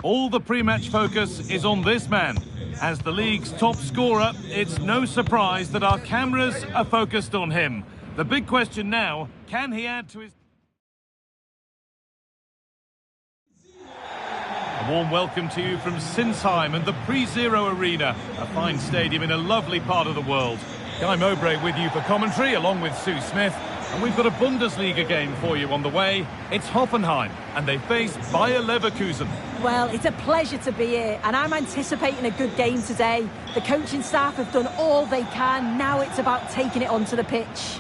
All the pre-match focus is on this man. As the league's top scorer, it's no surprise that our cameras are focused on him. The big question now, can he add to his... A warm welcome to you from Sinsheim and the Pre-Zero Arena, a fine stadium in a lovely part of the world. Guy Mowbray with you for commentary, along with Sue Smith. And we've got a Bundesliga game for you on the way. It's Hoffenheim, and they face Bayer Leverkusen. Well, it's a pleasure to be here, and I'm anticipating a good game today. The coaching staff have done all they can. Now it's about taking it onto the pitch.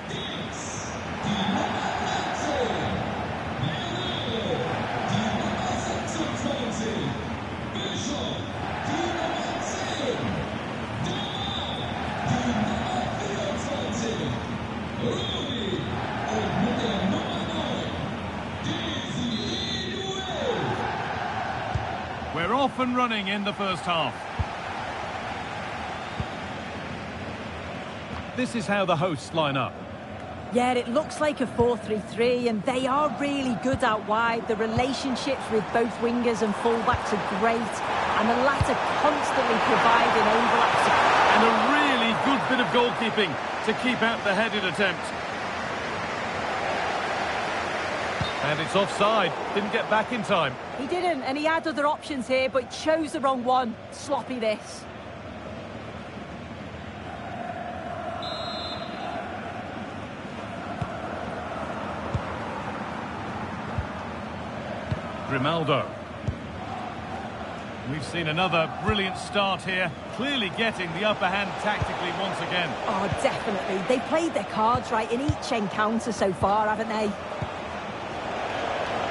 We're off and running in the first half. This is how the hosts line up. Yeah, it looks like a 4-3-3, and they are really good out wide. The relationships with both wingers and fullbacks are great, and the latter constantly providing overlaps. And a really good bit of goalkeeping to keep out the headed attempt. And it's offside. Didn't get back in time. He didn't, and he had other options here, but chose the wrong one. Sloppy this. Grimaldo. We've seen another brilliant start here, clearly getting the upper hand tactically once again. Oh, definitely. They've played their cards right in each encounter so far, haven't they?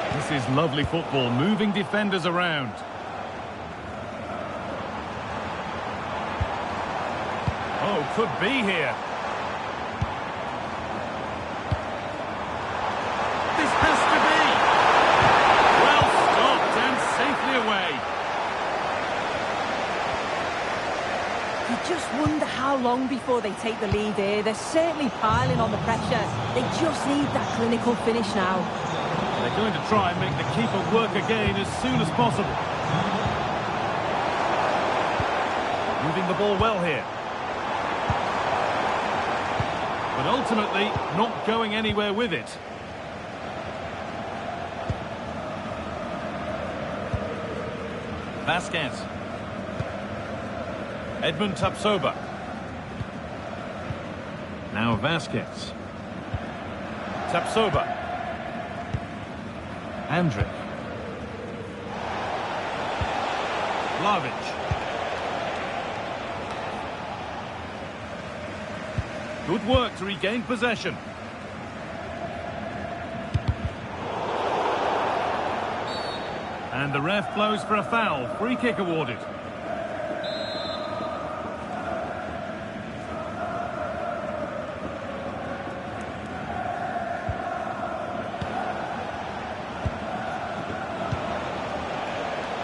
This is lovely football, moving defenders around. Oh, could be here. This has to be. Well stopped and safely away. You just wonder how long before they take the lead here. They're certainly piling on the pressure. They just need that clinical finish now. They're going to try and make the keeper work again as soon as possible. Moving the ball well here. But ultimately, not going anywhere with it. Vasquez. Edmund Tapsoba. Now Vasquez. Tapsoba. Andrić. Vlahovic. Good work to regain possession. And the ref blows for a foul. Free kick awarded.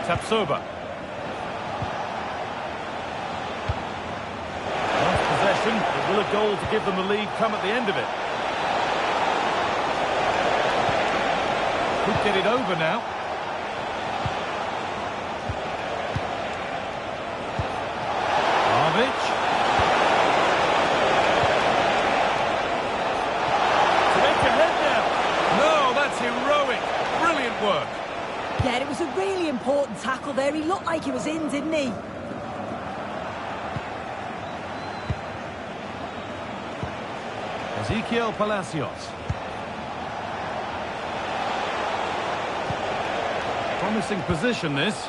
Tapsoba. Lost possession, but will a goal to give them the lead come at the end of it? Could get it over now. Vlahovic. To make ahead now. No, that's heroic. Brilliant work. Yeah, it was a really important tackle there. He looked like he was in, didn't he? Ezequiel Palacios. Promising position, this.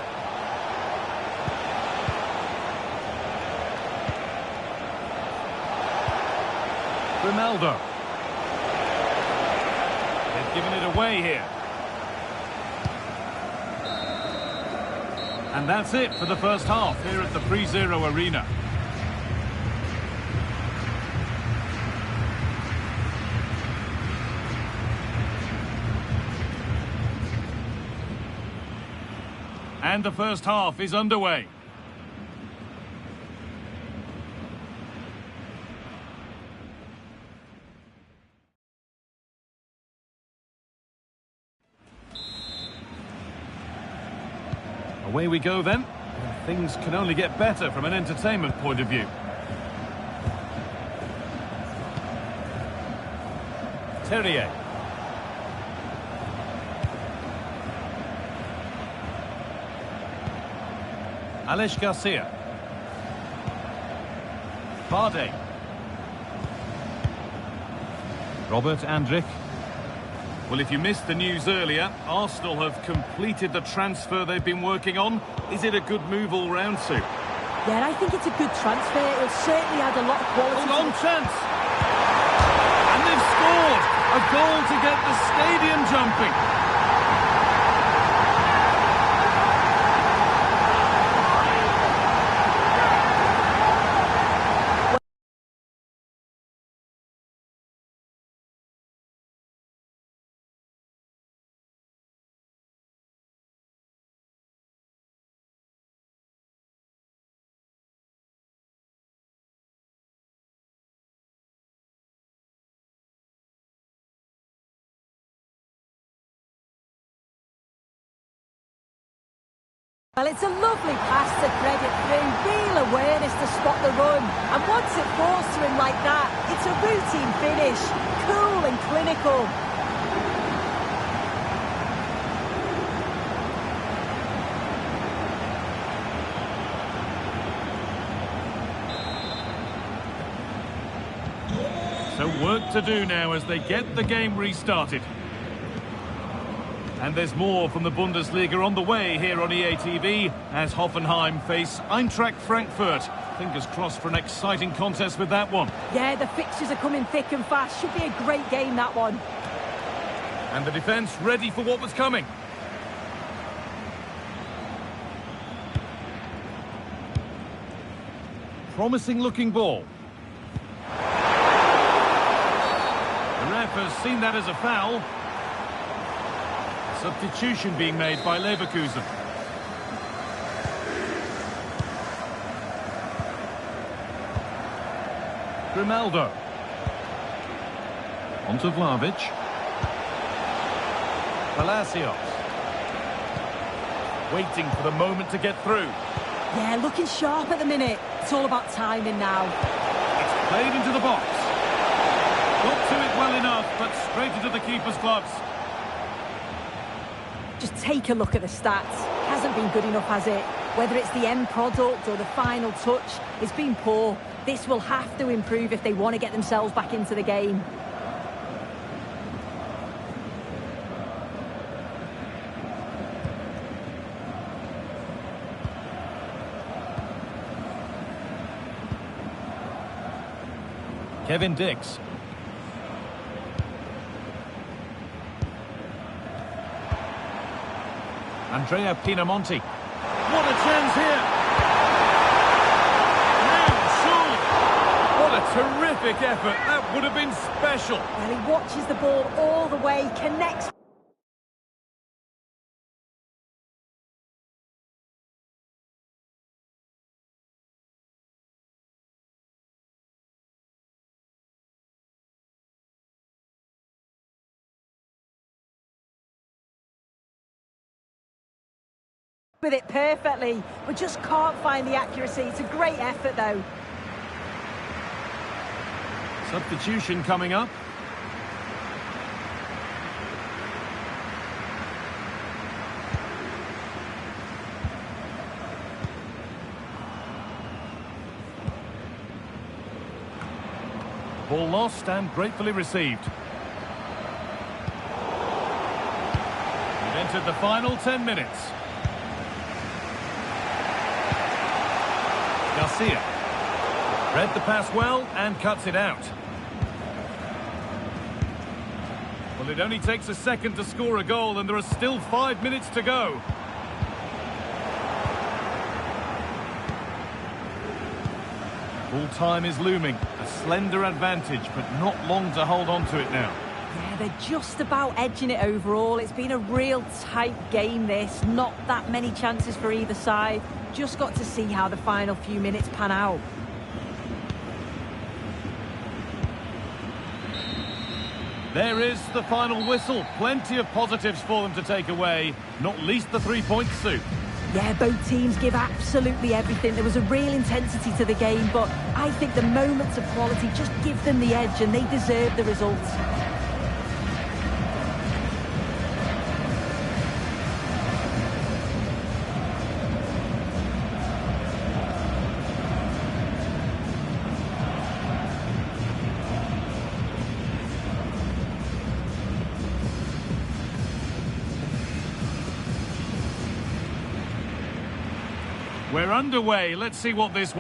Grimaldo. They've given it away here. And that's it for the first half here at the Pre-Zero Arena. And the first half is underway. Away we go then. Things can only get better from an entertainment point of view. Terrier. Alex Garcia. Bardet. Robert Andrich. Well, if you missed the news earlier, Arsenal have completed the transfer they've been working on. Is it a good move all round, Sue? Yeah, I think it's a good transfer. It'll certainly add a lot of quality. Hold on, chance! And they've scored! A goal to get the stadium jumping. Well, it's a lovely pass to thread it through, real awareness to spot the run. And once it falls to him like that, it's a routine finish, cool and clinical. So work to do now as they get the game restarted. And there's more from the Bundesliga on the way here on EA TV as Hoffenheim face Eintracht Frankfurt. Fingers crossed for an exciting contest with that one. Yeah, the fixtures are coming thick and fast. Should be a great game, that one. And the defence ready for what was coming. Promising looking ball. The ref has seen that as a foul. Substitution being made by Leverkusen. Grimaldo. Onto Vlahovic. Palacios. Waiting for the moment to get through. Yeah, looking sharp at the minute. It's all about timing now. It's played into the box. Got to it well enough, but straight into the keeper's gloves. Just take a look at the stats. Hasn't been good enough, has it? Whether it's the end product or the final touch, it's been poor. This will have to improve if they want to get themselves back into the game. Kevin Dix. Andrea Pinamonti. What a chance here! Now, surely! What a terrific effort. That would have been special. Well, he watches the ball all the way, connects with it perfectly, but just can't find the accuracy. It's a great effort, though. Substitution coming up. Ball lost and gratefully received. We've entered the final 10 minutes. Garcia. Read the pass well and cuts it out. Well, it only takes a second to score a goal and there are still 5 minutes to go. Full time is looming. A slender advantage, but not long to hold on to it now. Yeah, they're just about edging it overall. It's been a real tight game, this. Not that many chances for either side. Just got to see how the final few minutes pan out. There is the final whistle. Plenty of positives for them to take away, not least the 3 points, Sue. Yeah, both teams give absolutely everything. There was a real intensity to the game, but I think the moments of quality just give them the edge and they deserve the results. We're underway. Let's see what this...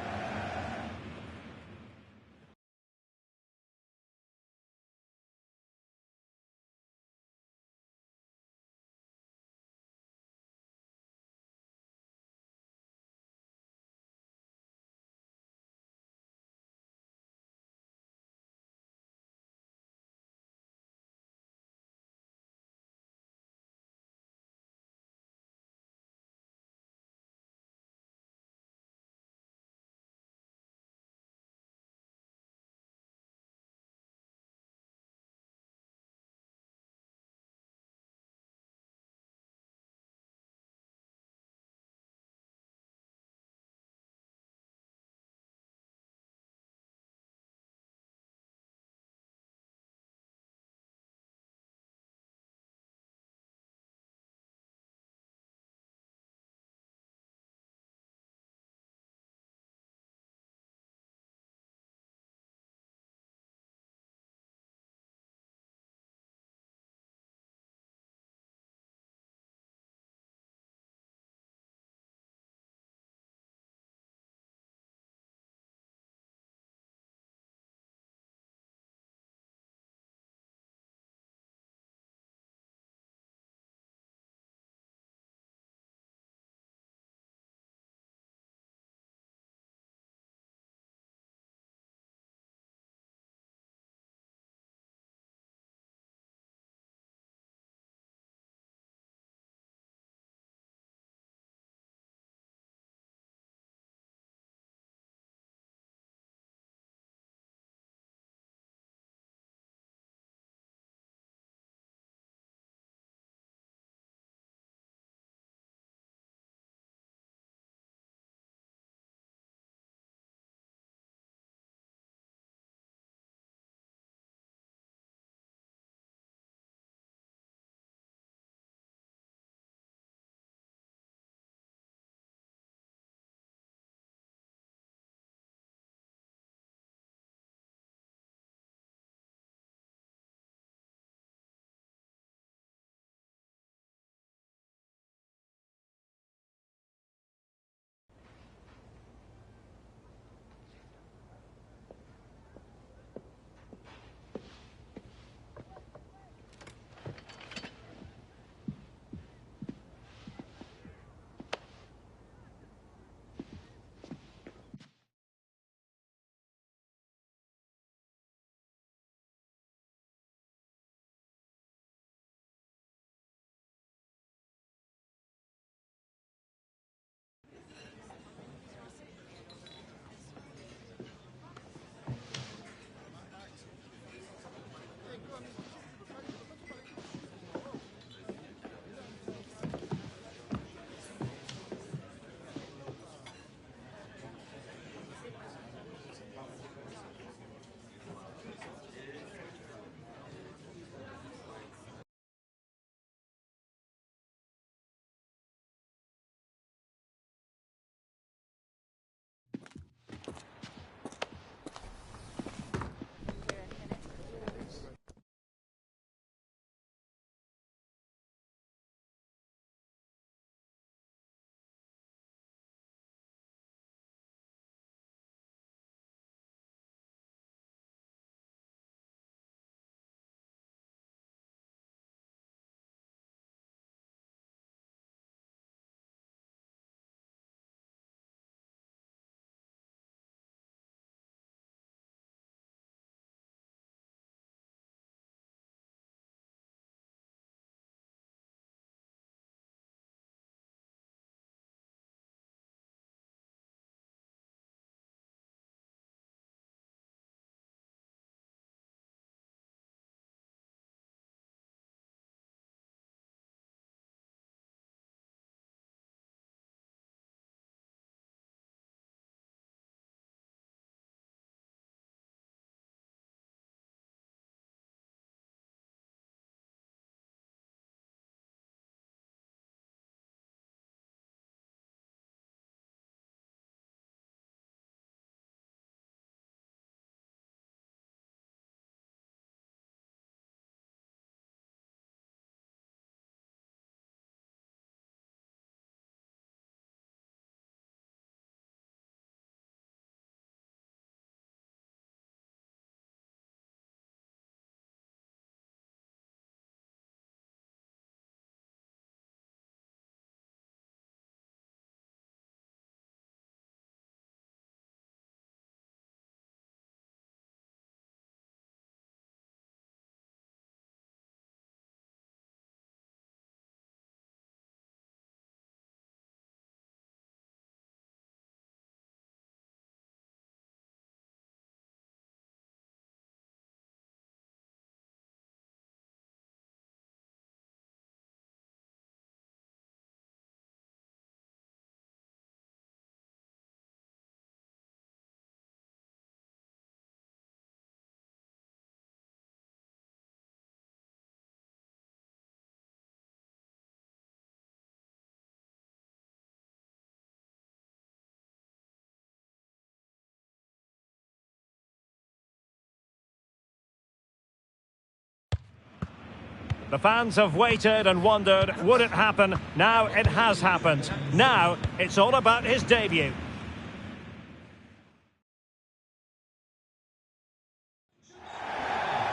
The fans have waited and wondered, would it happen? Now it has happened. Now it's all about his debut.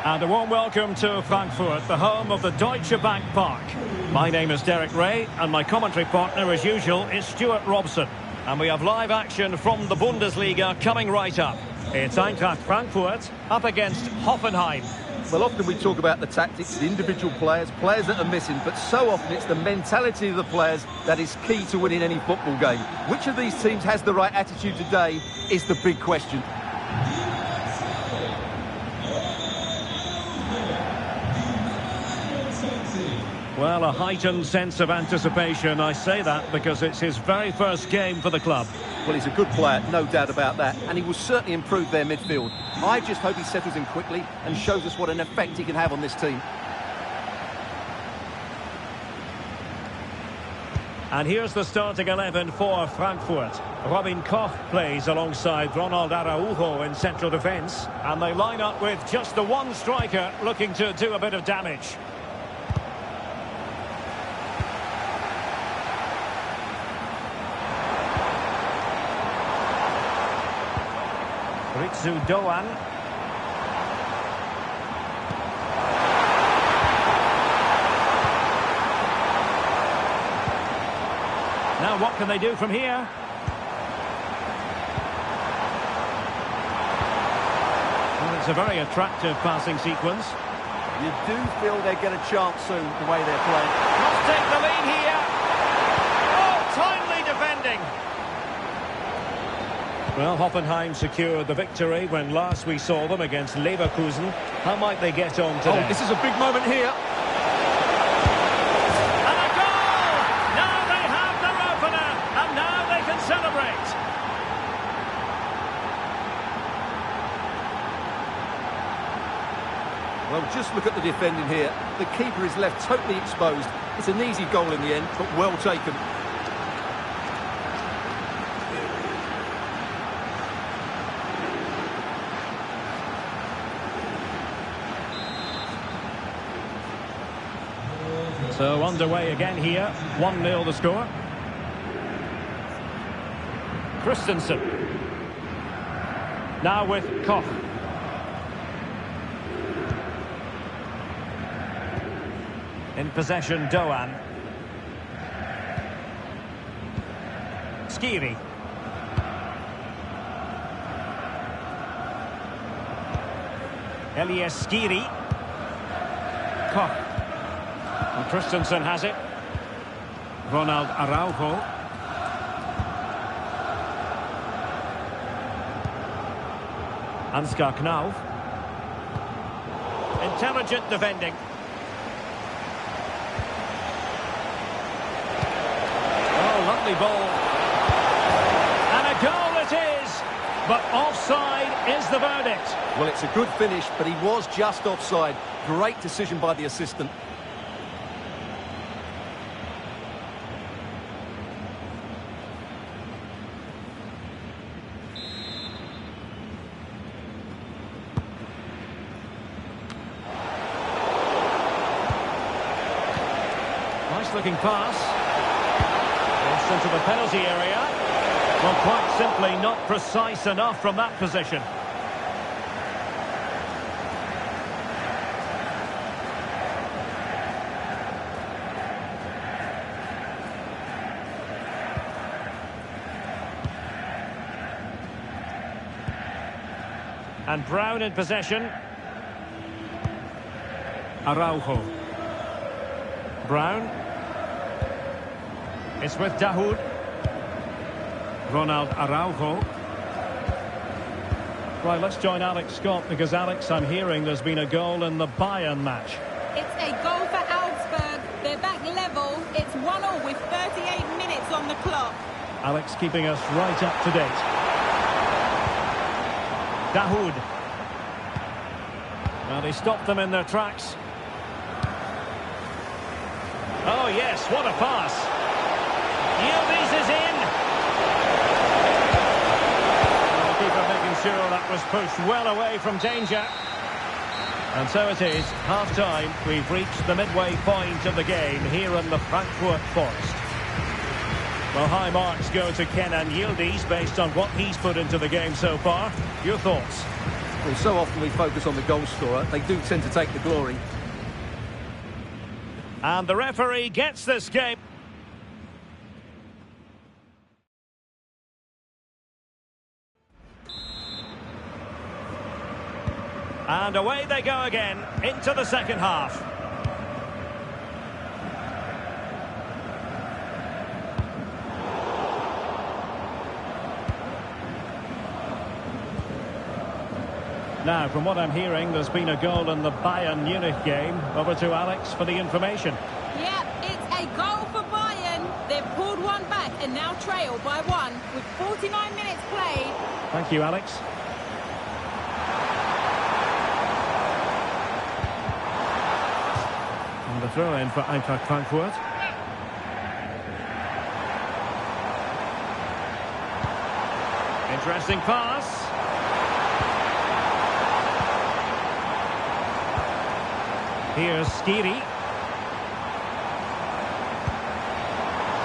And a warm welcome to Frankfurt, the home of the Deutsche Bank Park. My name is Derek Ray, and my commentary partner, as usual, is Stuart Robson. And we have live action from the Bundesliga coming right up. It's Eintracht Frankfurt up against Hoffenheim. Well, often we talk about the tactics, the individual players that are missing, but so often it's the mentality of the players that is key to winning any football game. Which of these teams has the right attitude today is the big question. Well, a heightened sense of anticipation. I say that because it's his very first game for the club. Well, he's a good player, no doubt about that, and he will certainly improve their midfield. I just hope he settles in quickly and shows us what an effect he can have on this team. And here's the starting 11 for Frankfurt. Robin Koch plays alongside Ronald Araujo in central defence. And they line up with just the one striker looking to do a bit of damage. Ritsu Doan. Now what can they do from here? Well, it's a very attractive passing sequence. You do feel they get a chance soon, the way they're playing. Must take the lead here. Oh, timely defending. Well, Hoffenheim secured the victory when last we saw them against Leverkusen. How might they get on today? Oh, this is a big moment here. And a goal! Now they have their opener, and now they can celebrate. Well, just look at the defending here. The keeper is left totally exposed. It's an easy goal in the end, but well taken. So underway again here. 1-0 the score. Christensen. Now with Koch. In possession, Doan. Skiri. Elias Skiri. Koch. And Christensen has it. Ronald Araujo. Ansgar Knauf. Intelligent defending. Oh, lovely ball. And a goal it is. But offside is the verdict. Well, it's a good finish, but he was just offside. Great decision by the assistant. Nice-looking pass. Cross into the penalty area. Well, quite simply not precise enough from that position. And Brown in possession. Araujo. Brown. It's with Dahoud. Ronald Araujo. Right, let's join Alex Scott, because Alex, I'm hearing there's been a goal in the Bayern match. It's a goal for Augsburg. They're back level. It's 1-1 with 38 minutes on the clock. Alex keeping us right up to date. Dahoud. Now they stopped them in their tracks. Oh yes, what a pass. Yildiz is in. The keeper making sure that was pushed well away from danger. And so it is, half-time. We've reached the midway point of the game here in the Frankfurt Forest. Well, high marks go to Kenan Yildiz based on what he's put into the game so far. Your thoughts? Well, so often we focus on the goal scorer. They do tend to take the glory. And the referee gets this game. And away they go again into the second half. Now, from what I'm hearing, there's been a goal in the Bayern Munich game. Over to Alex for the information. Yep, it's a goal for Bayern. They've pulled one back and now trail by one with 49 minutes played. Thank you, Alex. And the throw-in for Eintracht Frankfurt. Interesting pass. Here's Skiri.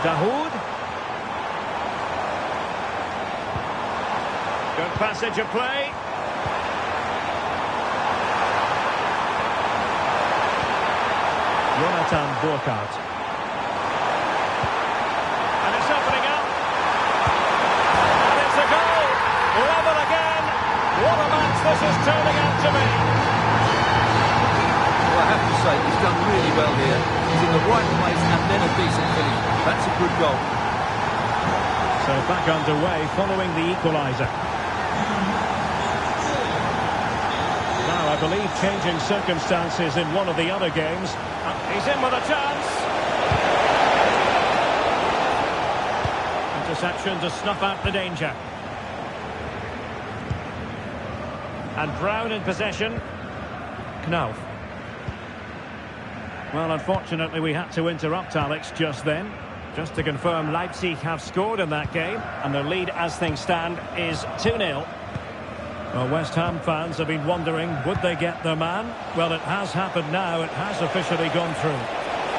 Dahoud. Good passage of play. Jonathan Burkhardt. And it's opening up. And it's a goal. Level again. What a match this is turning out to be. I have to say, he's done really well here. He's in the right place and then a decent finish. That's a good goal. So back underway following the equaliser. Now, I believe changing circumstances in one of the other games. He's in with a chance. Interception to snuff out the danger. And Brown in possession. Knauf. Well, unfortunately, we had to interrupt Alex just then. Just to confirm, Leipzig have scored in that game, and their lead, as things stand, is 2-0. Well, West Ham fans have been wondering, would they get their man? Well, it has happened now. It has officially gone through.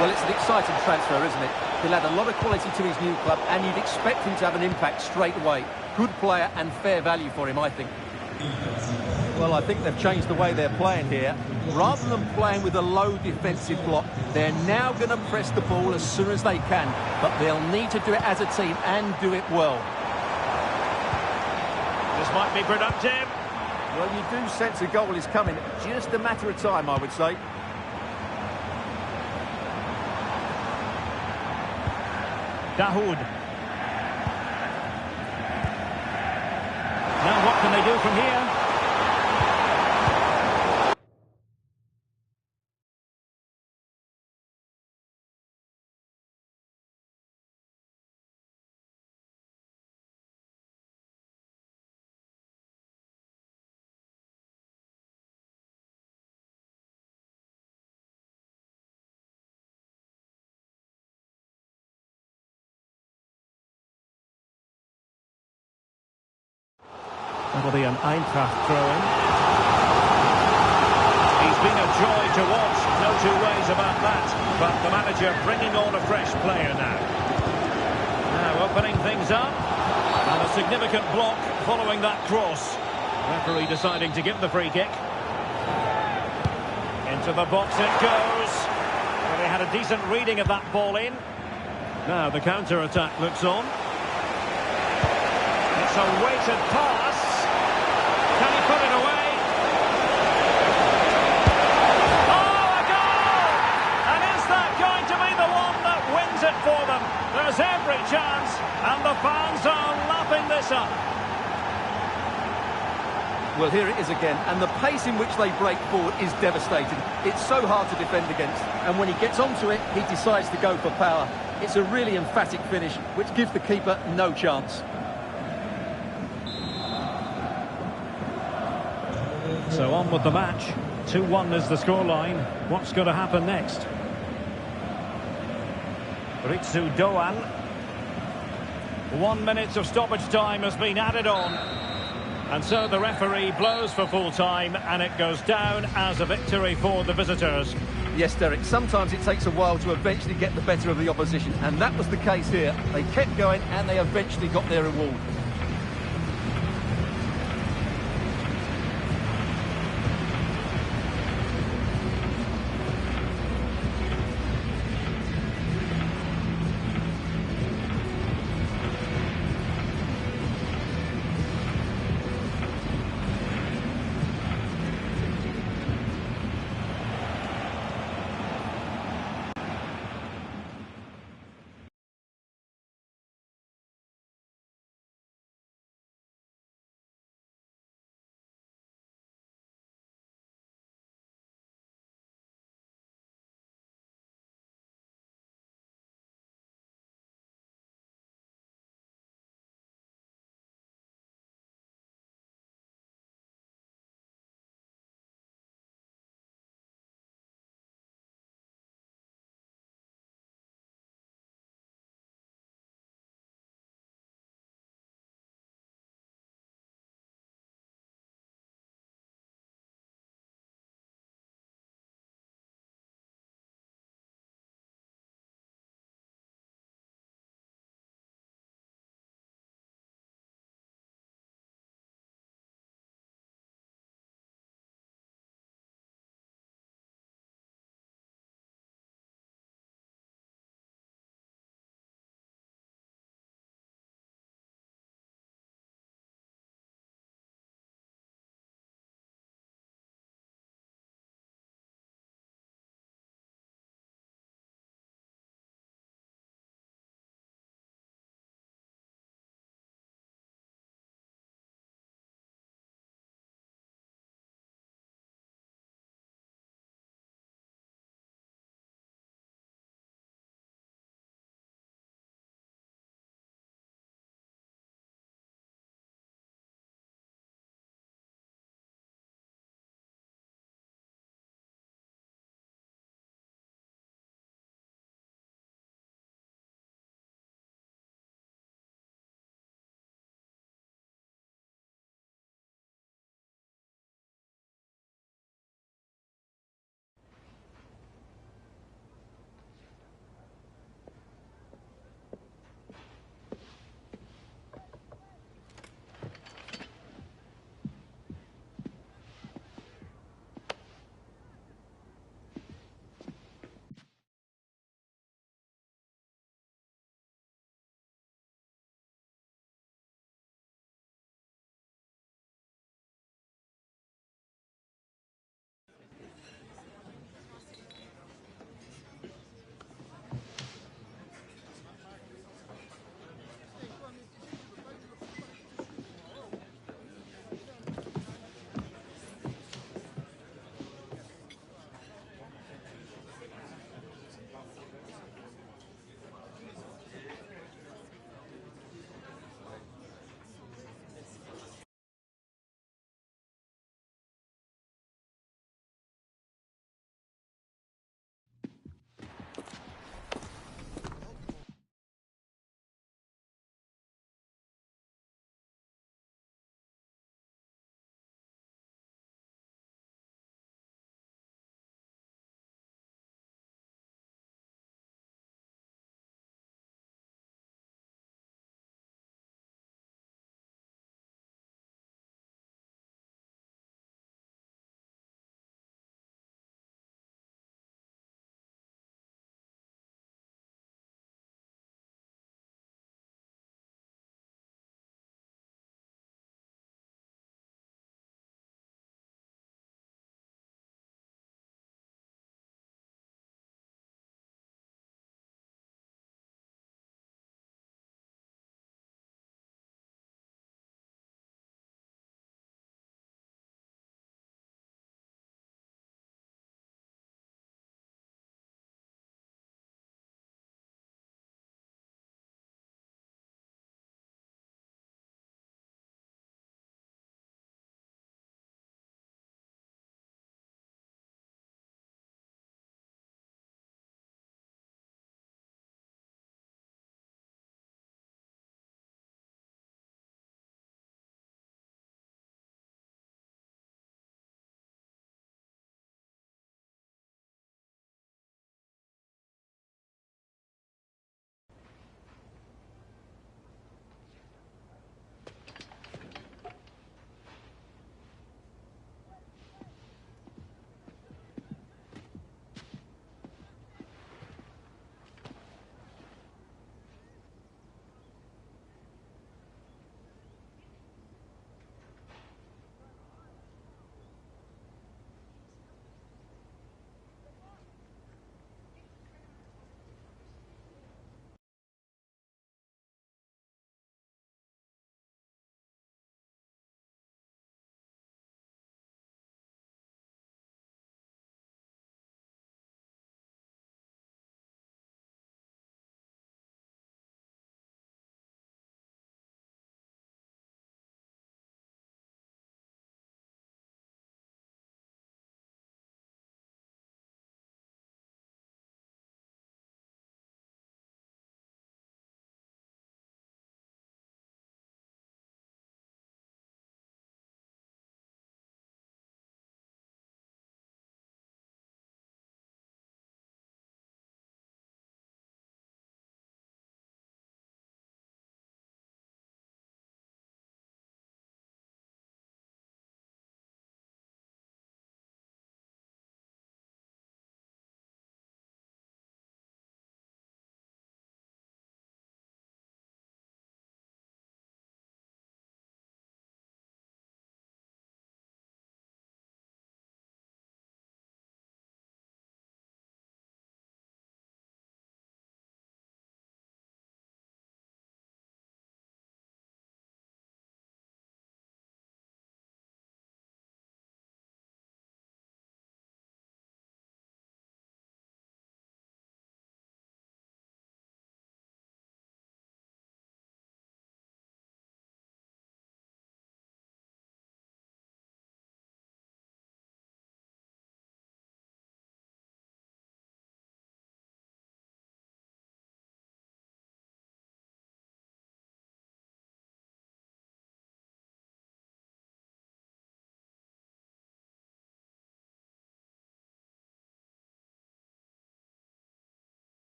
Well, it's an exciting transfer, isn't it? He'll add a lot of quality to his new club, and you'd expect him to have an impact straight away. Good player and fair value for him, I think. Well, I think they've changed the way they're playing here. Rather than playing with a low defensive block, they're now going to press the ball as soon as they can. But they'll need to do it as a team and do it well. This might be productive. Well, you do sense a goal is coming. Just a matter of time, I would say. Dahoud. Now what can they do from here? That'll be an Eintracht throw-in. He's been a joy to watch, no two ways about that. But the manager bringing on a fresh player now. Now opening things up. And a significant block following that cross. Referee deciding to give the free kick. Into the box it goes. Well, they had a decent reading of that ball in. Now the counter-attack looks on. It's a weighted pass. Can he put it away? Oh, a goal! And is that going to be the one that wins it for them? There's every chance, and the fans are lapping this up. Well, here it is again, and the pace in which they break forward is devastating. It's so hard to defend against, and when he gets onto it, he decides to go for power. It's a really emphatic finish, which gives the keeper no chance. So on with the match. 2-1 is the scoreline. What's going to happen next? Ritsu Doan. 1 minute of stoppage time has been added on. And so the referee blows for full time, and it goes down as a victory for the visitors. Yes, Derek, sometimes it takes a while to eventually get the better of the opposition, and that was the case here. They kept going and they eventually got their reward.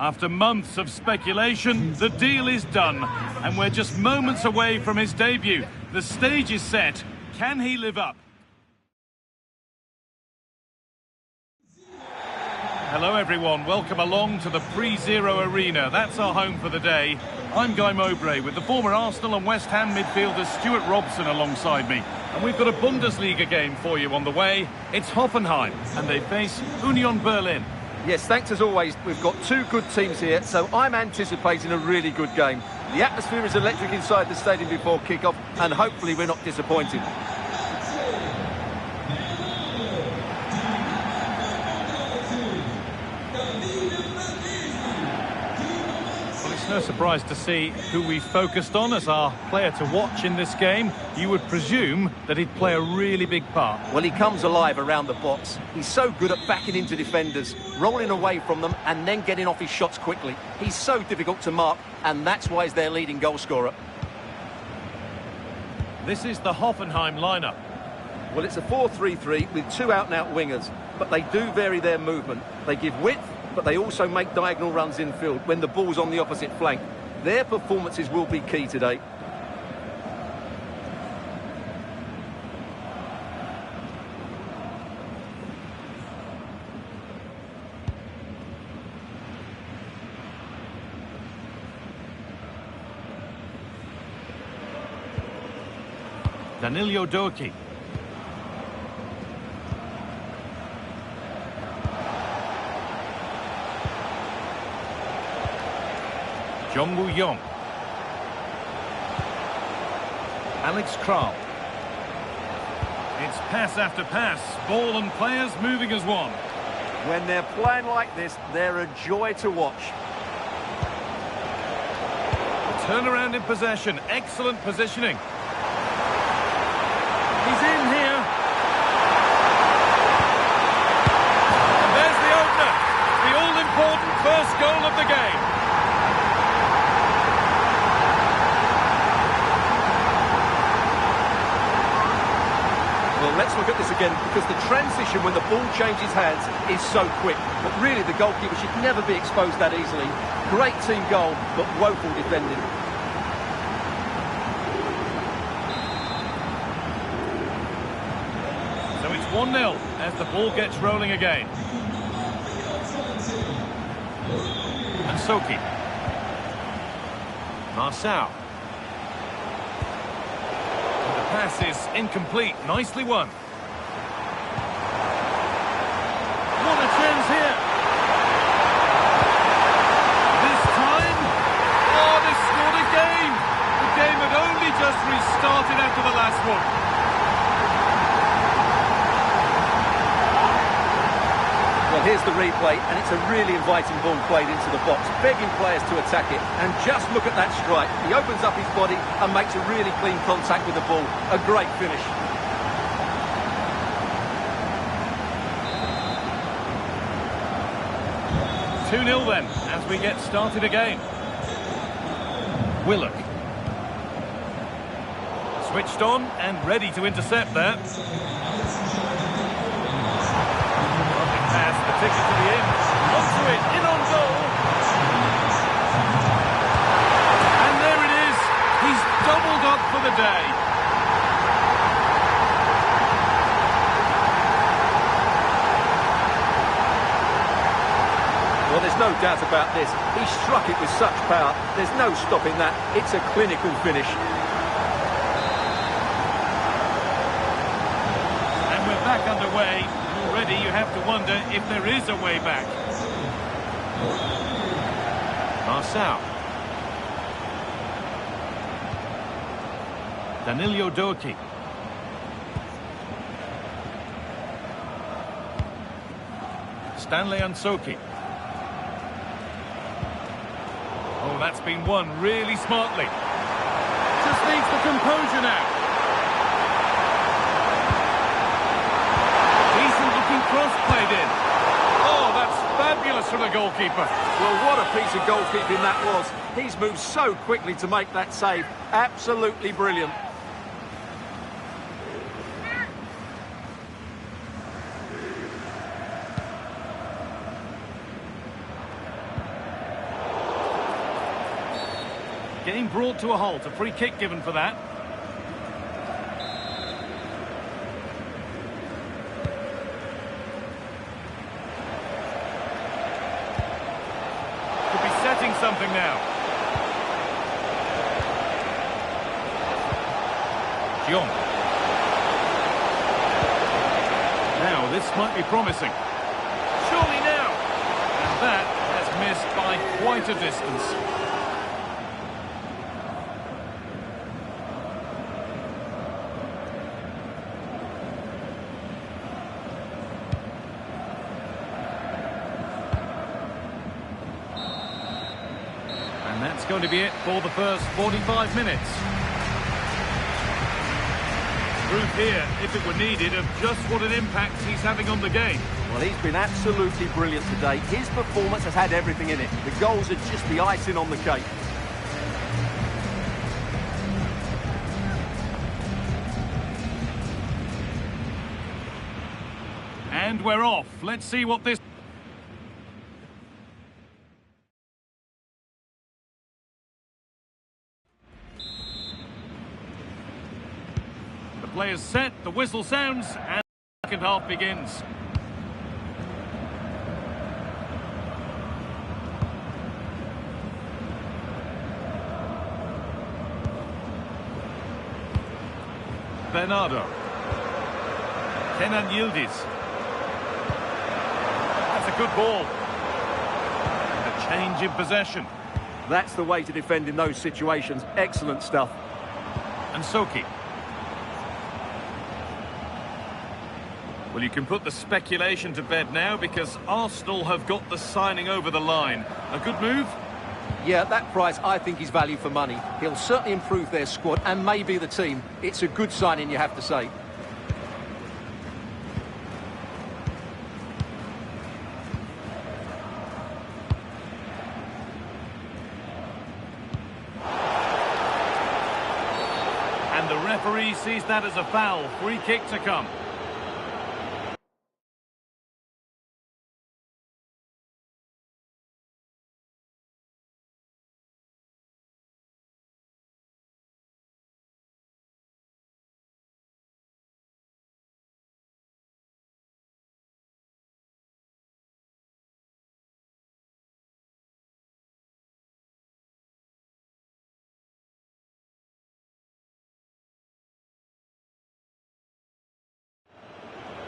After months of speculation, the deal is done, and we're just moments away from his debut. The stage is set. Can he live up? Hello everyone, welcome along to the Pre-Zero Arena. That's our home for the day. I'm Guy Mowbray with the former Arsenal and West Ham midfielder Stuart Robson alongside me. And we've got a Bundesliga game for you on the way. It's Hoffenheim, and they face Union Berlin. Yes, thanks as always. We've got two good teams here, so I'm anticipating a really good game. The atmosphere is electric inside the stadium before kick-off, and hopefully we're not disappointed. No surprise to see who we focused on as our player to watch in this game. You would presume that he'd play a really big part. Well, he comes alive around the box. He's so good at backing into defenders, rolling away from them and then getting off his shots quickly. He's so difficult to mark, and that's why he's their leading goal scorer. This is the Hoffenheim lineup. Well, it's a 4-3-3 with two out-and-out wingers, but they do vary their movement. They give width, but they also make diagonal runs infield when the ball's on the opposite flank. Their performances will be key today. Danilo Doki. Jong Woo-yong. Alex Kral. It's pass after pass. Ball and players moving as one. When they're playing like this, they're a joy to watch. Turnaround in possession. Excellent positioning. He's in here. And there's the opener. The all-important first goal of the game. Well, let's look at this again, because the transition when the ball changes hands is so quick. But really, the goalkeeper should never be exposed that easily. Great team goal, but woeful defending. So it's 1-0 as the ball gets rolling again. And Soki. Marçal. Pass is incomplete. Nicely won. What a chance here. This time, they scored again. The game had only just restarted after the last one. Well, here's the replay, and it's a really inviting ball played into the box, begging players to attack it. And just look at that strike. He opens up his body and makes a really clean contact with the ball. A great finish. Two 2-0 then, as we get started again. Willock. Switched on and ready to intercept there. Pass the ticket to the in. Onto it, in on goal. And there it is. He's doubled up for the day. Well, there's no doubt about this. He struck it with such power. There's no stopping that. It's a clinical finish. And we're back underway. Already you have to wonder if there is a way back. Marçal. Danilo Doki. Stanley Ansoki. Oh, that's been won really smartly. Just needs the composure now. Decent looking cross played in. Oh, that's fabulous from the goalkeeper. Well, what a piece of goalkeeping that was. He's moved so quickly to make that save. Absolutely brilliant. Game brought to a halt. A free kick given for that. Could be setting something now. John. Now, this might be promising. Surely now. And that has missed by quite a distance. And that's going to be it for the first 45 minutes. Proof here, if it were needed, of just what an impact he's having on the game. Well, he's been absolutely brilliant today. His performance has had everything in it. The goals are just the icing on the cake. And we're off. Let's see what this... The players set, the whistle sounds, and the second half begins. Bernardo. Kenan Yildiz. That's a good ball. And a change in possession. That's the way to defend in those situations. Excellent stuff. And Soki. Well, you can put the speculation to bed now because Arsenal have got the signing over the line. A good move? Yeah, that price I think is value for money. He'll certainly improve their squad and maybe the team. It's a good signing, you have to say. And the referee sees that as a foul. Free kick to come.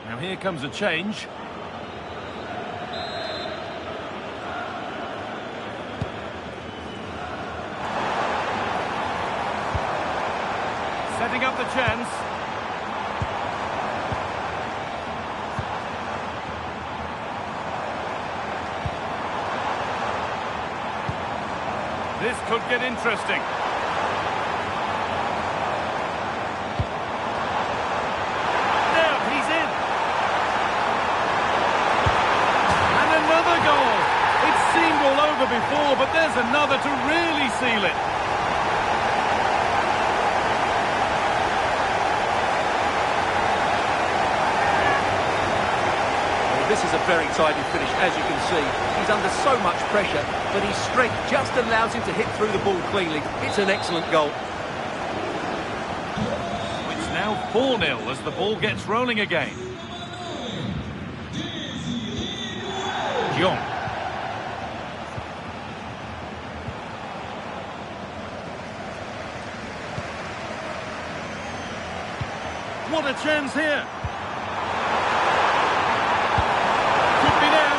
Now here comes a change. Setting up the chance. This could get interesting. Before, but there's another to really seal it. Well, this is a very tidy finish, as you can see. He's under so much pressure, but his strength just allows him to hit through the ball cleanly. It's an excellent goal. It's now 4-0 as the ball gets rolling again. John. What a chance here. Could be now.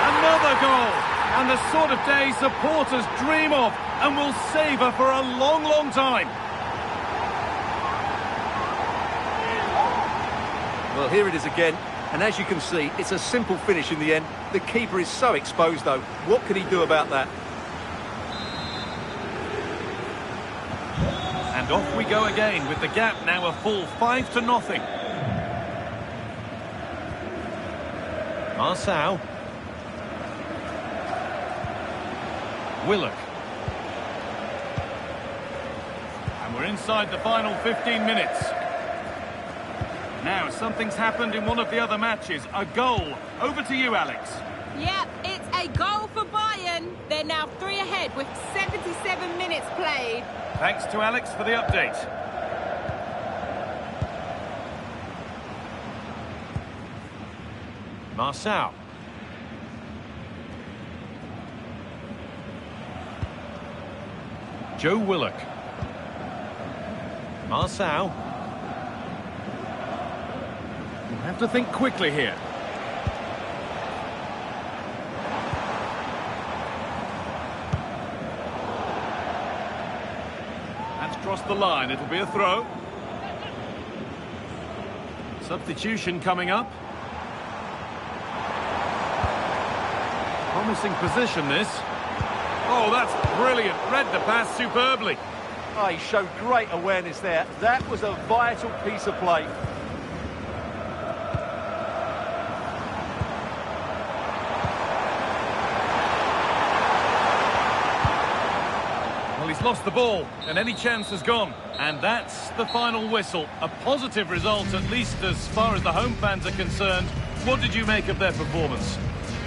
Another goal. And the sort of day supporters dream of and will savour for a long, long time. Well, here it is again. And as you can see, it's a simple finish in the end. The keeper is so exposed, though. What can he do about that? And off we go again with the gap now a full 5-0. Marçal. Willock. And we're inside the final 15 minutes. Now, something's happened in one of the other matches. A goal. Over to you, Alex. Yep, it's a goal for Bayern. They're They're now 3 ahead with 77 minutes played. Thanks to Alex for the update. Marçal. Joe Willock. Marçal. You have to think quickly here. That's crossed the line. It'll be a throw. Substitution coming up. Promising position, this. Oh, that's brilliant. Read the pass superbly. Oh, he showed great awareness there. That was a vital piece of play. Well, he's lost the ball, and any chance has gone. And that's the final whistle. A positive result, at least as far as the home fans are concerned. What did you make of their performance?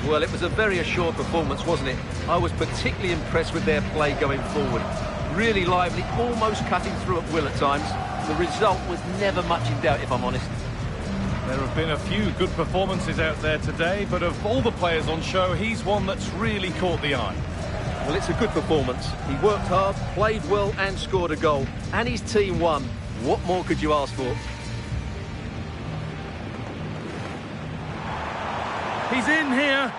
Well, it was a very assured performance, wasn't it? I was particularly impressed with their play going forward. Really lively, almost cutting through at will at times. The result was never much in doubt, if I'm honest. There have been a few good performances out there today, but of all the players on show, he's one that's really caught the eye. Well, it's a good performance. He worked hard, played well and scored a goal. And his team won. What more could you ask for? He's in here.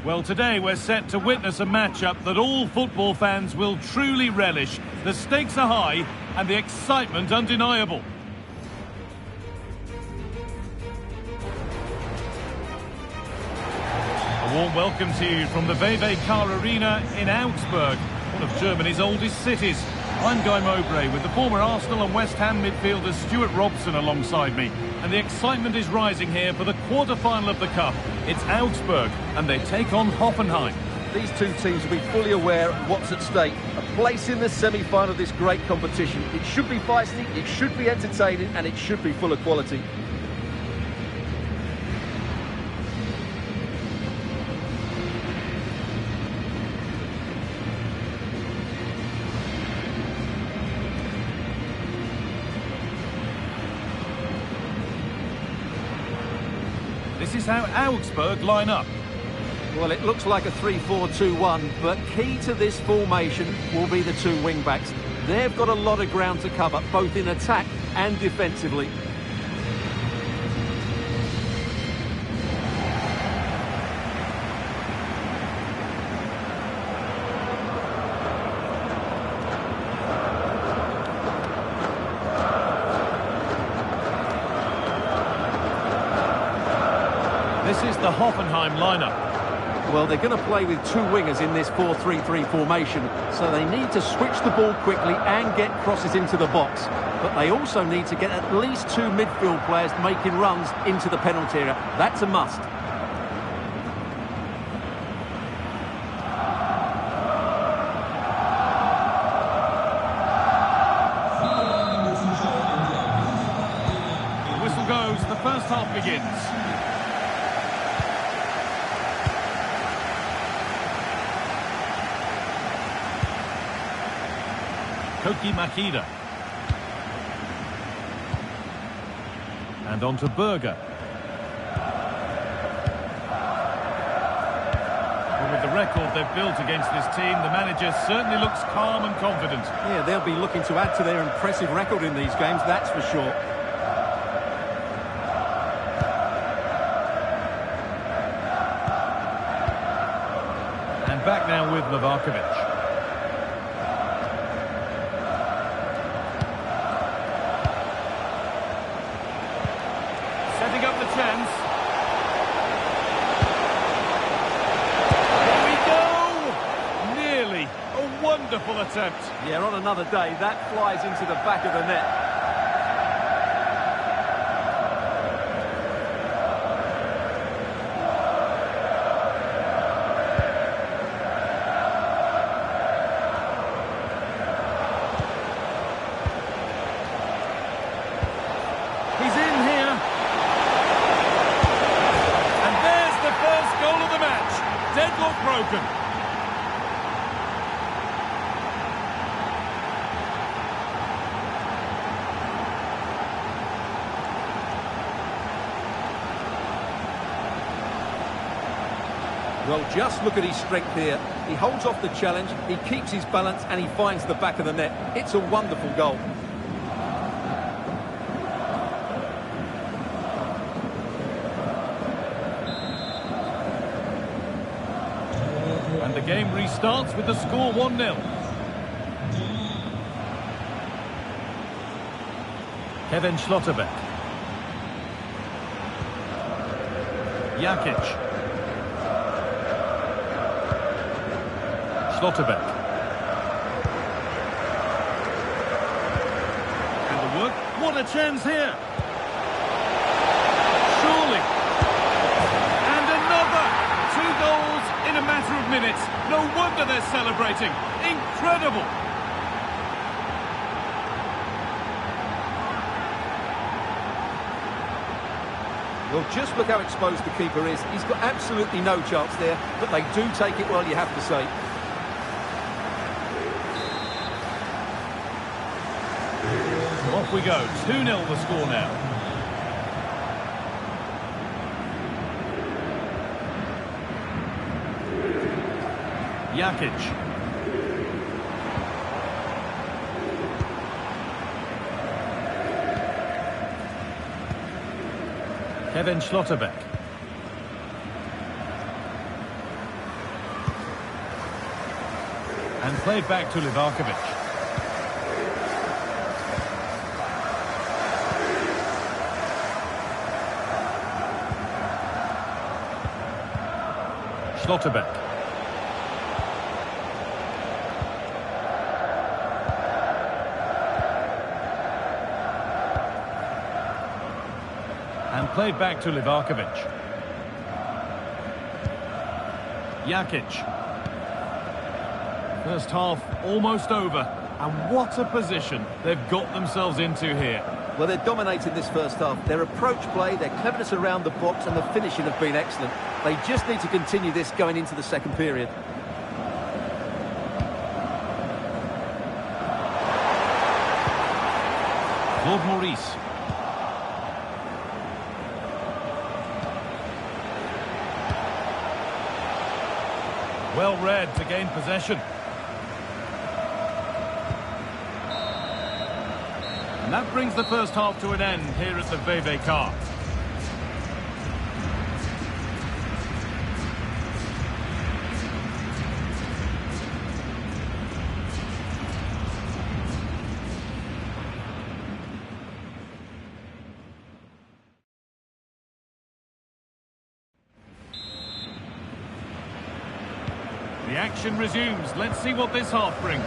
Well, today we're set to witness a matchup that all football fans will truly relish. The stakes are high and the excitement undeniable. A warm welcome to you from the VW Car Arena in Augsburg, one of Germany's oldest cities. I'm Guy Mowbray with the former Arsenal and West Ham midfielder Stuart Robson alongside me. And the excitement is rising here for the quarter-final of the Cup. It's Augsburg, and they take on Hoffenheim. These two teams will be fully aware of what's at stake. A place in the semi-final of this great competition. It should be feisty, it should be entertaining, and it should be full of quality. This is how Augsburg line up. Well, it looks like a 3-4-2-1, but key to this formation will be the two wing-backs. They've got a lot of ground to cover, both in attack and defensively. This is the Hoffenheim lineup. Well, they're going to play with two wingers in this 4-3-3 formation, so they need to switch the ball quickly and get crosses into the box. But they also need to get at least two midfield players making runs into the penalty area. That's a must. The whistle goes, the first half begins. Koki Makida. And on to Berger. Well, with the record they've built against this team, the manager certainly looks calm and confident. Yeah, they'll be looking to add to their impressive record in these games, that's for sure. And back now with Novakovic. Setting up the chance. Here we go! Nearly. A wonderful attempt. Yeah, on another day, that flies into the back of the net. He's in here. And there's the first goal of the match. Deadlock broken. Well, just look at his strength here. He holds off the challenge, he keeps his balance, and he finds the back of the net. It's a wonderful goal. And the game restarts with the score 1-0. Kevin Schlotterbeck. Jakic. Schlotterbeck. And the work. What a chance here. Surely. And another. 2 goals in a matter of minutes. No wonder they're celebrating. Incredible. Well, just look how exposed the keeper is. He's got absolutely no chance there, but they do take it well, you have to say. Off we go. 2-0 the score now. Jakic. Kevin Schlotterbeck. And played back to Livakovic. Schlotterbeck. And played back to Livakovic. Jakic. First half almost over, and what a position they've got themselves into here. Well, they're dominating this first half. Their approach play, their cleverness around the box and the finishing have been excellent. They just need to continue this going into the second period. Claude Maurice. Well read to gain possession. And that brings the first half to an end here at the VV-Car. The action resumes. Let's see what this half brings.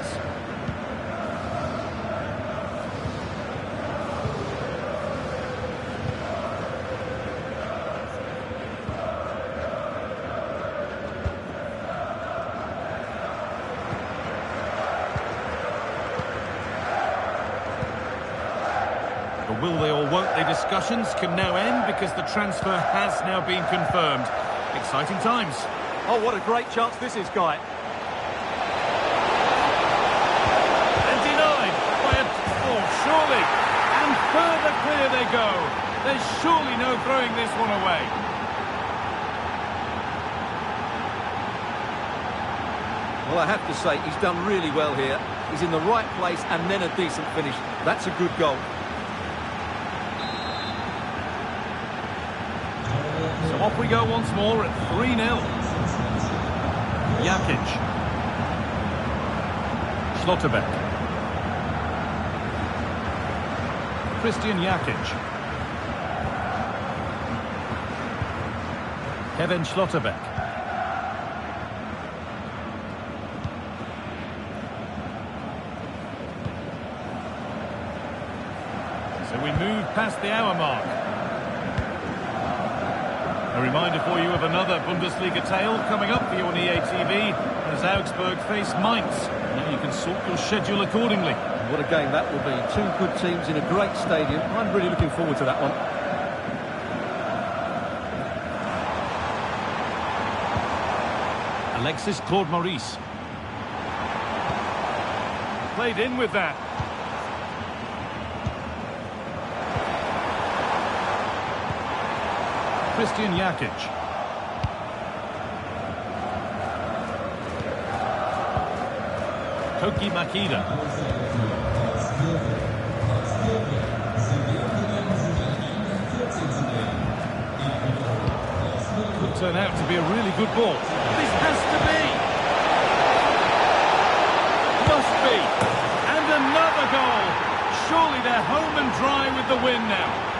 The will they or won't they discussions can now end because the transfer has now been confirmed. Exciting times. Oh, what a great chance this is, Guy. And denied by a... Oh, surely. And further clear they go. There's surely no throwing this one away. Well, I have to say, he's done really well here. He's in the right place and then a decent finish. That's a good goal. So off we go once more at 3-0. Jakic. Schlotterbeck. Christian Jakic. Kevin Schlotterbeck. So we move past the hour mark. A reminder for you of another Bundesliga tale coming up for you on EA TV as Augsburg face Mainz. Now you can sort your schedule accordingly. What a game that will be. Two good teams in a great stadium. I'm really looking forward to that one. Alexis Claude Maurice. Played in with that. Christian Jakic. Toki Makida. Could turn out to be a really good ball. This has to be. Must be. And another goal. Surely they're home and dry with the win now.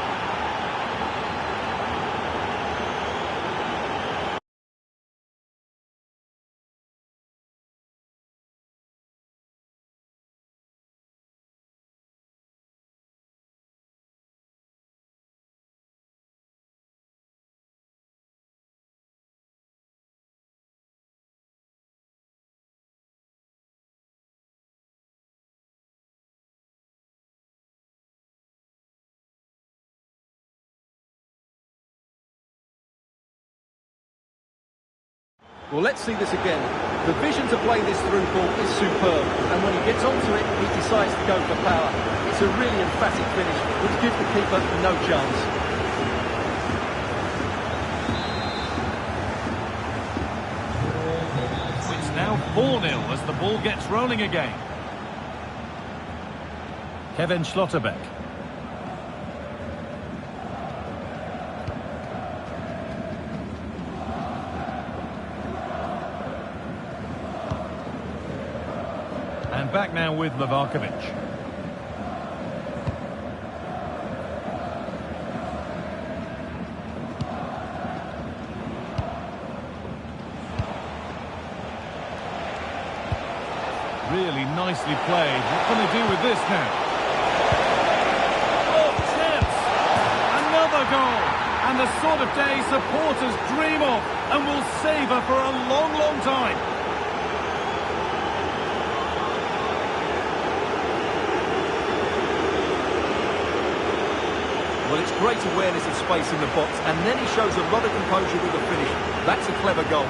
Well, let's see this again. The vision to play this through ball is superb, and when he gets onto it, he decides to go for power. It's a really emphatic finish, which gives the keeper no chance. It's now 4-0 as the ball gets rolling again. Kevin Schlotterbeck. back now with Livakovic. Really nicely played. What can they do with this now? Oh, chance! Another goal! And the sort of day supporters dream of and will savour for a long, long time. Well, it's great awareness of space in the box, and then he shows a lot of composure with the finish. That's a clever goal.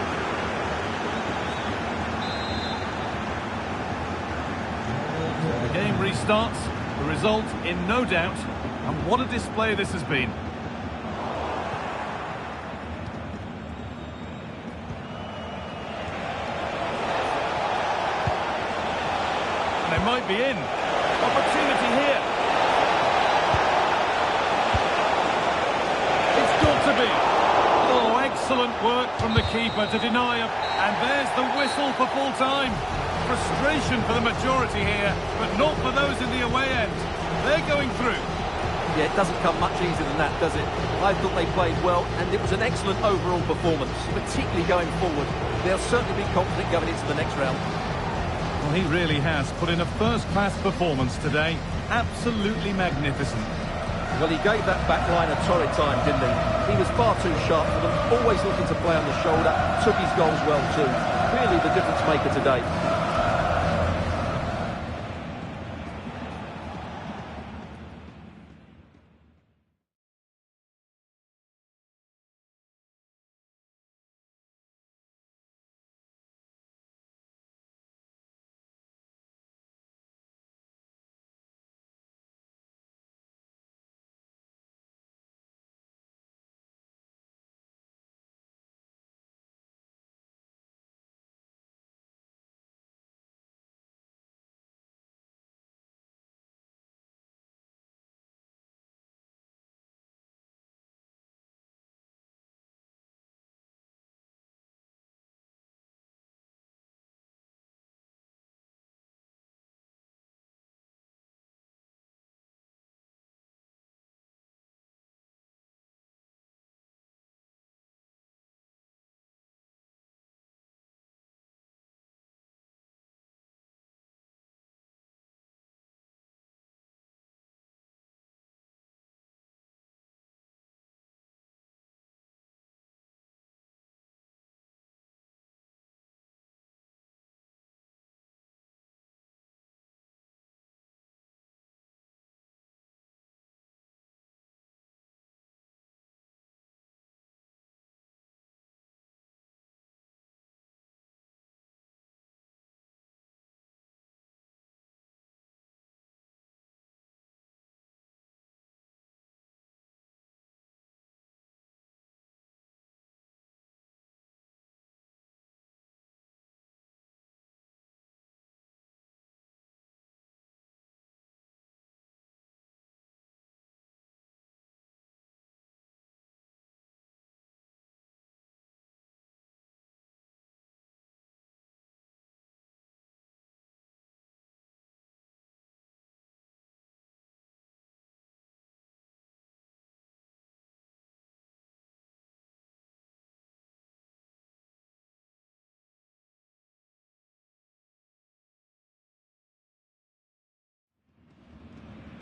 The game restarts, the result in no doubt, and what a display this has been. And they might be in. Opportunity here. It's got to be. Oh, excellent work from the keeper to deny him. And there's the whistle for full time. Frustration for the majority here, but not for those in the away end. They're going through. Yeah, it doesn't come much easier than that, does it? I thought they played well, and it was an excellent overall performance, particularly going forward. They'll certainly be confident going into the next round. Well, he really has put in a first-class performance today. Absolutely magnificent. Well, he gave that back line a torrid time, didn't he? He was far too sharp for them, always looking to play on the shoulder, took his goals well too. Really the difference maker today.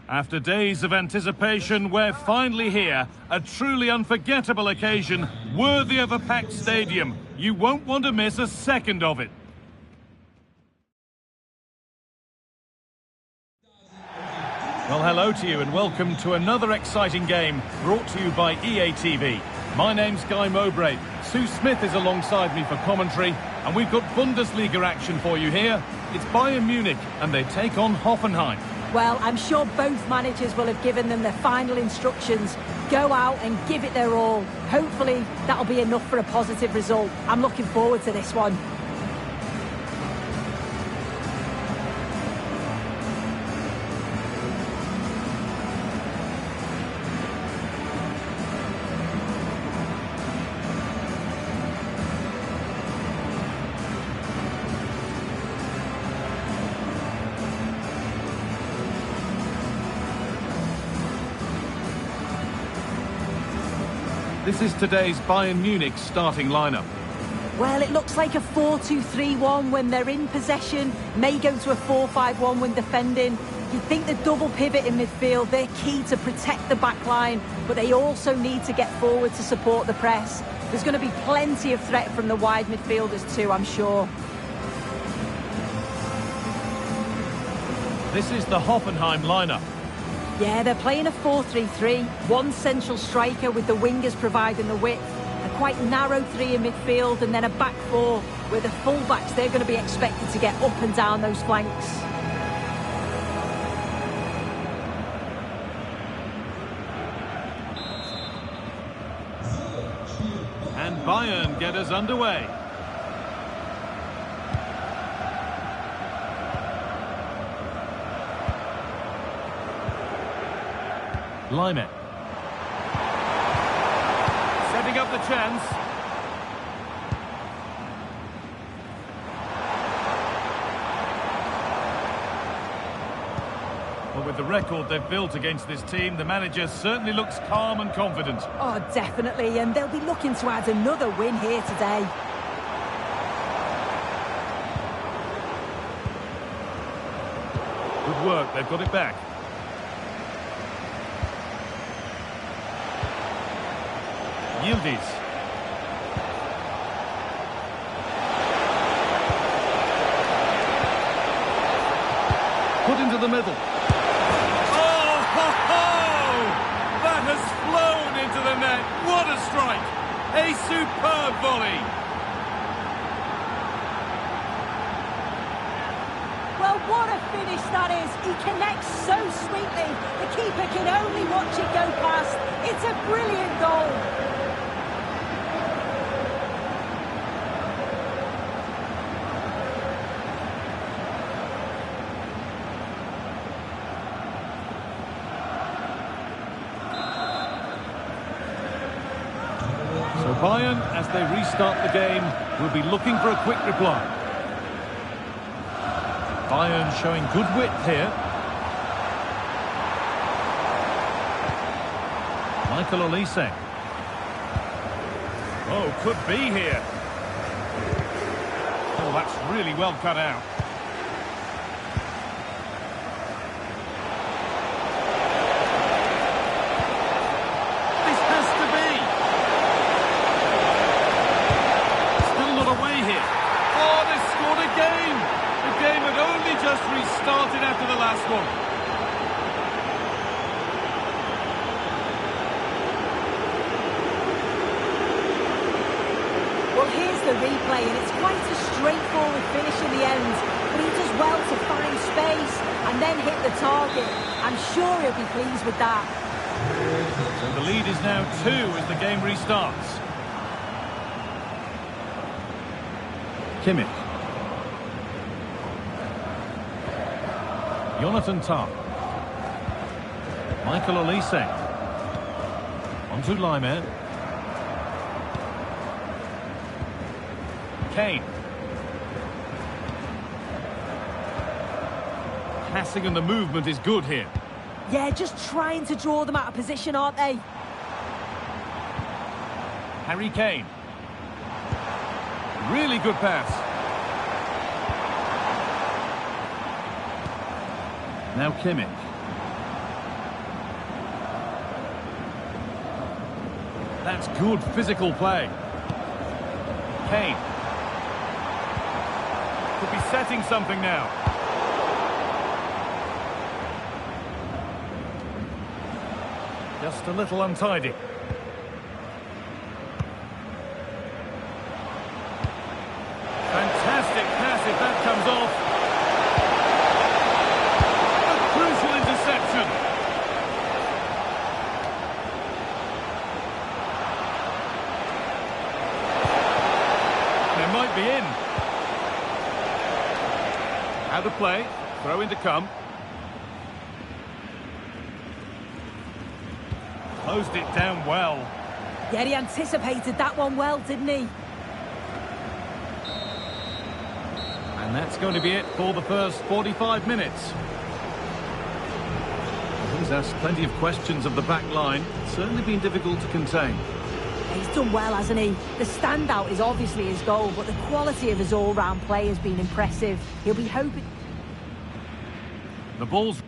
After days of anticipation, we're finally here. A truly unforgettable occasion, worthy of a packed stadium. You won't want to miss a second of it. Well, hello to you and welcome to another exciting game brought to you by EA TV. My name's Guy Mowbray. Sue Smith is alongside me for commentary, and we've got Bundesliga action for you here. It's Bayern Munich, and they take on Hoffenheim. Well, I'm sure both managers will have given them their final instructions. Go out and give it their all. Hopefully, that'll be enough for a positive result. I'm looking forward to this one. This is today's Bayern Munich starting lineup. Well, it looks like a 4-2-3-1 when they're in possession. May go to a 4-5-1 when defending. You think the double pivot in midfield, they're key to protect the back line, but they also need to get forward to support the press. There's going to be plenty of threat from the wide midfielders too, I'm sure. This is the Hoffenheim lineup. Yeah, they're playing a 4-3-3. One central striker with the wingers providing the width. A quite narrow three in midfield and then a back four where the full-backs, they're going to be expected to get up and down those flanks. And Bayern get us underway. Lyman. Setting up the chance. Well, with the record they've built against this team, the manager certainly looks calm and confident. Oh, definitely, and they'll be looking to add another win here today. Good work, they've got it back. Yildiz. Put into the middle. Oh, ho, ho! That has flown into the net. What a strike! A superb volley. Well, what a finish that is. He connects so sweetly. The keeper can only watch it go past. It's a brilliant goal. So Bayern, as they restart the game, will be looking for a quick reply. Bayern showing good width here. Michael Olise. Oh, could be here. Oh, that's really well cut out. This has to be. Still not away here. Oh, they scored again. The game had only just restarted after the last one. Well, here's the replay, and it's quite a straightforward finish in the end. But he does well to find space and then hit the target. I'm sure he'll be pleased with that. So the lead is now 2 as the game restarts. Kimmich. Jonathan Tah. Michael Olise. On to Lyman. Kane. Passing and the movement is good here. Yeah, just trying to draw them out of position, aren't they? Harry Kane. Really good pass. Now Kimmich. That's good physical play. Kane. Could be setting something now. Just a little untidy. Fantastic pass if that comes off. A crucial interception. They might be in. Out of play. Throw in to come. Closed it down well. Yeah, he anticipated that one well, didn't he? And that's going to be it for the first 45 minutes. He's asked plenty of questions of the back line. It's certainly been difficult to contain. He's done well, hasn't he? The standout is obviously his goal, but the quality of his all-round play has been impressive. He'll be hoping... The ball's...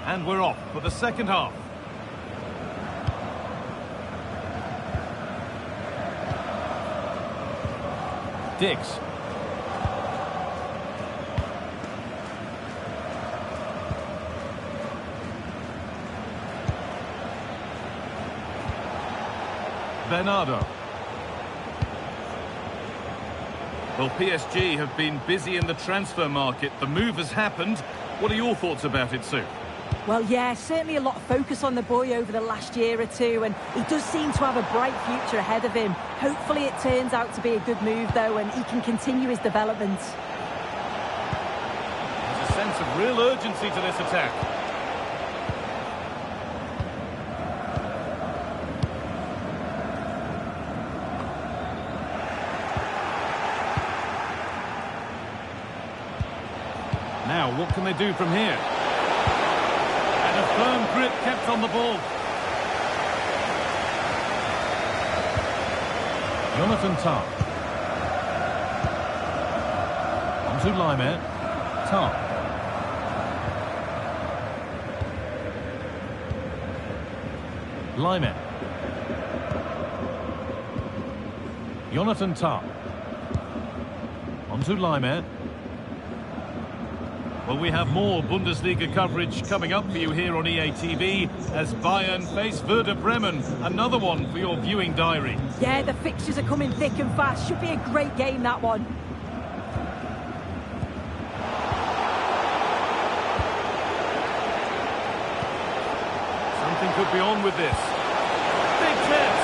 And we're off for the second half. Diggs. Bernardo. Well, PSG have been busy in the transfer market. The move has happened. What are your thoughts about it, Sue? Well, yeah, certainly a lot of focus on the boy over the last year or two, and he does seem to have a bright future ahead of him. Hopefully it turns out to be a good move, though, and he can continue his development. There's a sense of real urgency to this attack. Now, what can they do from here? And a firm grip kept on the ball. Jonathan Tah. On to Laimer. Tah. Laimer. Jonathan Tah. On to Laimer. Well, we have more Bundesliga coverage coming up for you here on EA TV as Bayern face Werder Bremen. Another one for your viewing diary. Yeah, the fixtures are coming thick and fast. Should be a great game, that one. Something could be on with this. Big chance.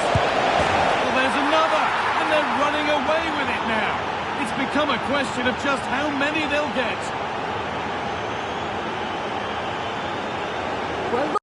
Well, there's another, and they're running away with it now. It's become a question of just how many they'll get. Well,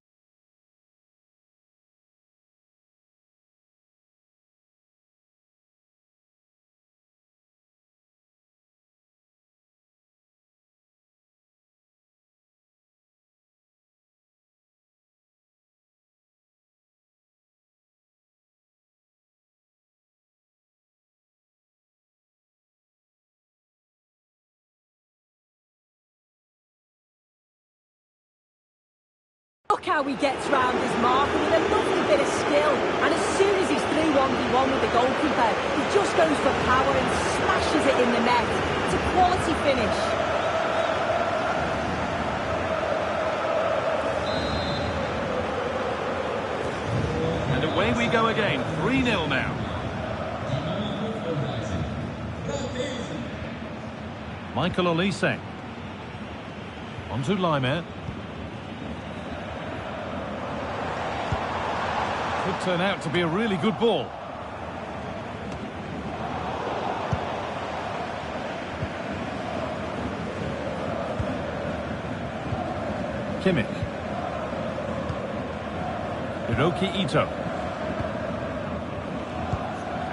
look how he gets round his marker with a lovely bit of skill. And as soon as he's through 1v1 with the goalkeeper, he just goes for power and smashes it in the net. It's a quality finish. And away we go again. 3-0 now. Michael Olise. On to Laimer. Could turn out to be a really good ball. Kimmich. Hiroki Ito.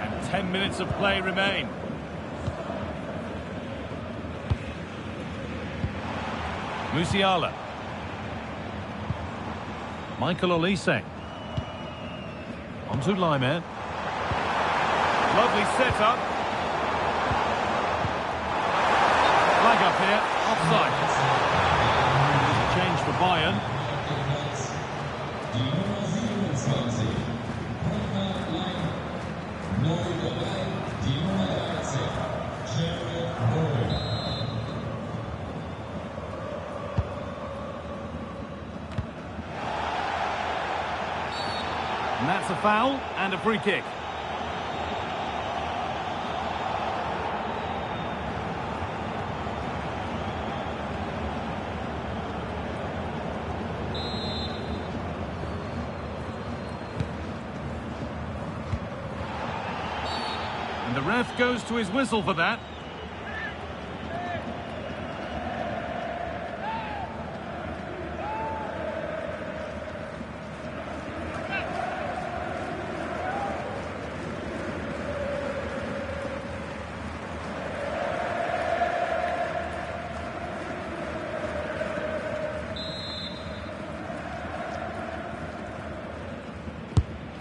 And 10 minutes of play remain. Musiala. Michael Olise. On to Laimer. Lovely setup. Flag up here. Offside. Change for Bayern. And that's a foul and a free kick. And the ref goes to his whistle for that.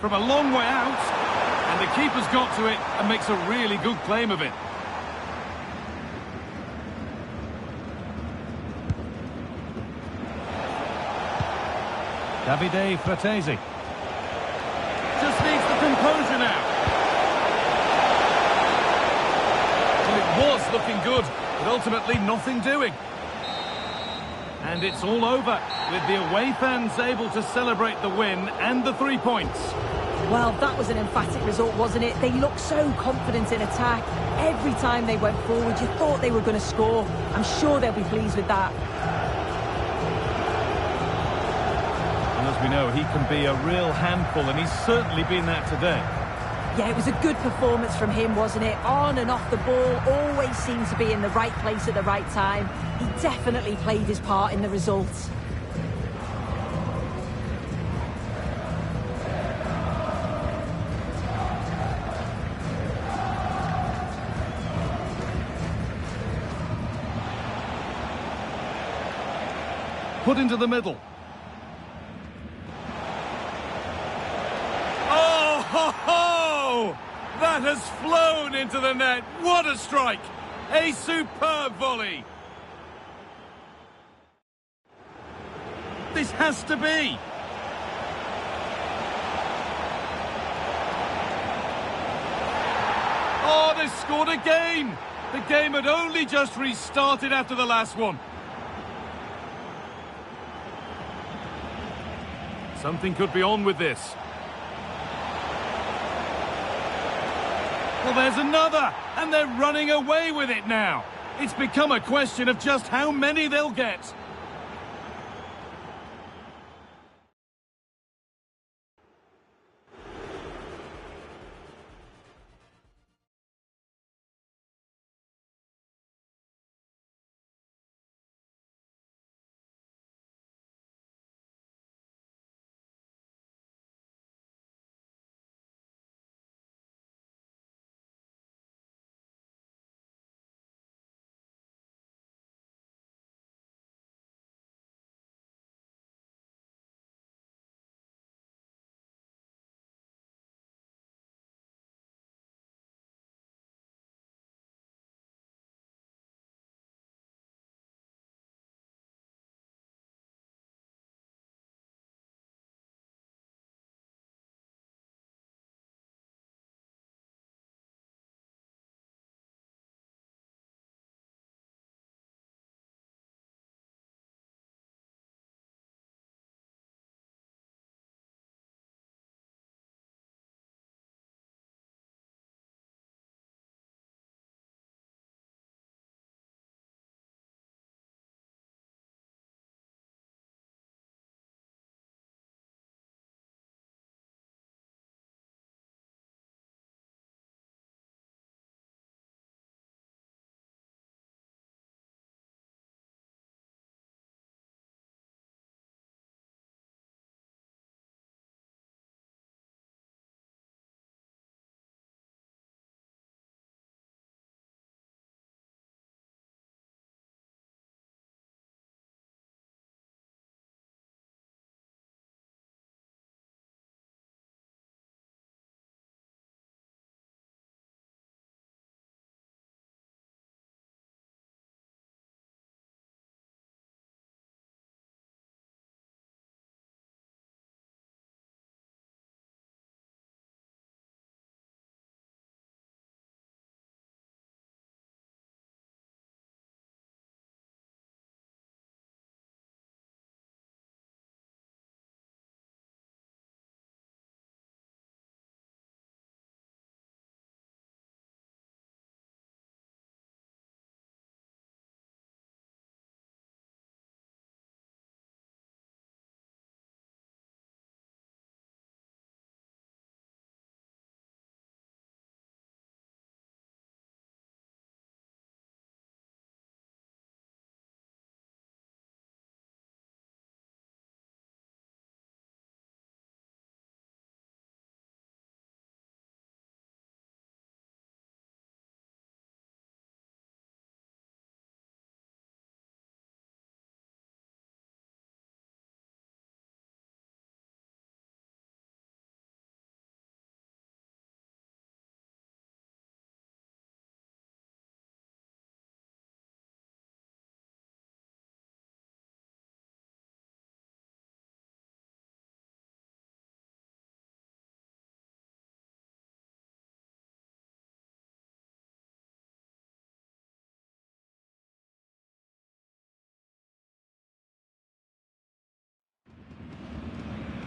from a long way out. And the keeper's got to it and makes a really good claim of it. Davide Fratesi. Just needs the composure now. Well, it was looking good, but ultimately nothing doing. And it's all over, with the away fans able to celebrate the win and the 3 points. Well, that was an emphatic result, wasn't it? They looked so confident in attack. Every time they went forward, you thought they were going to score. I'm sure they'll be pleased with that. And as we know, he can be a real handful, and he's certainly been that today. Yeah, it was a good performance from him, wasn't it? On and off the ball, always seemed to be in the right place at the right time. He definitely played his part in the results. Put into the middle. Oh, ho, ho! That has flown into the net. What a strike! A superb volley. This has to be. Oh, they scored again. The game had only just restarted after the last one. Something could be on with this. Well, there's another, and they're running away with it now. It's become a question of just how many they'll get.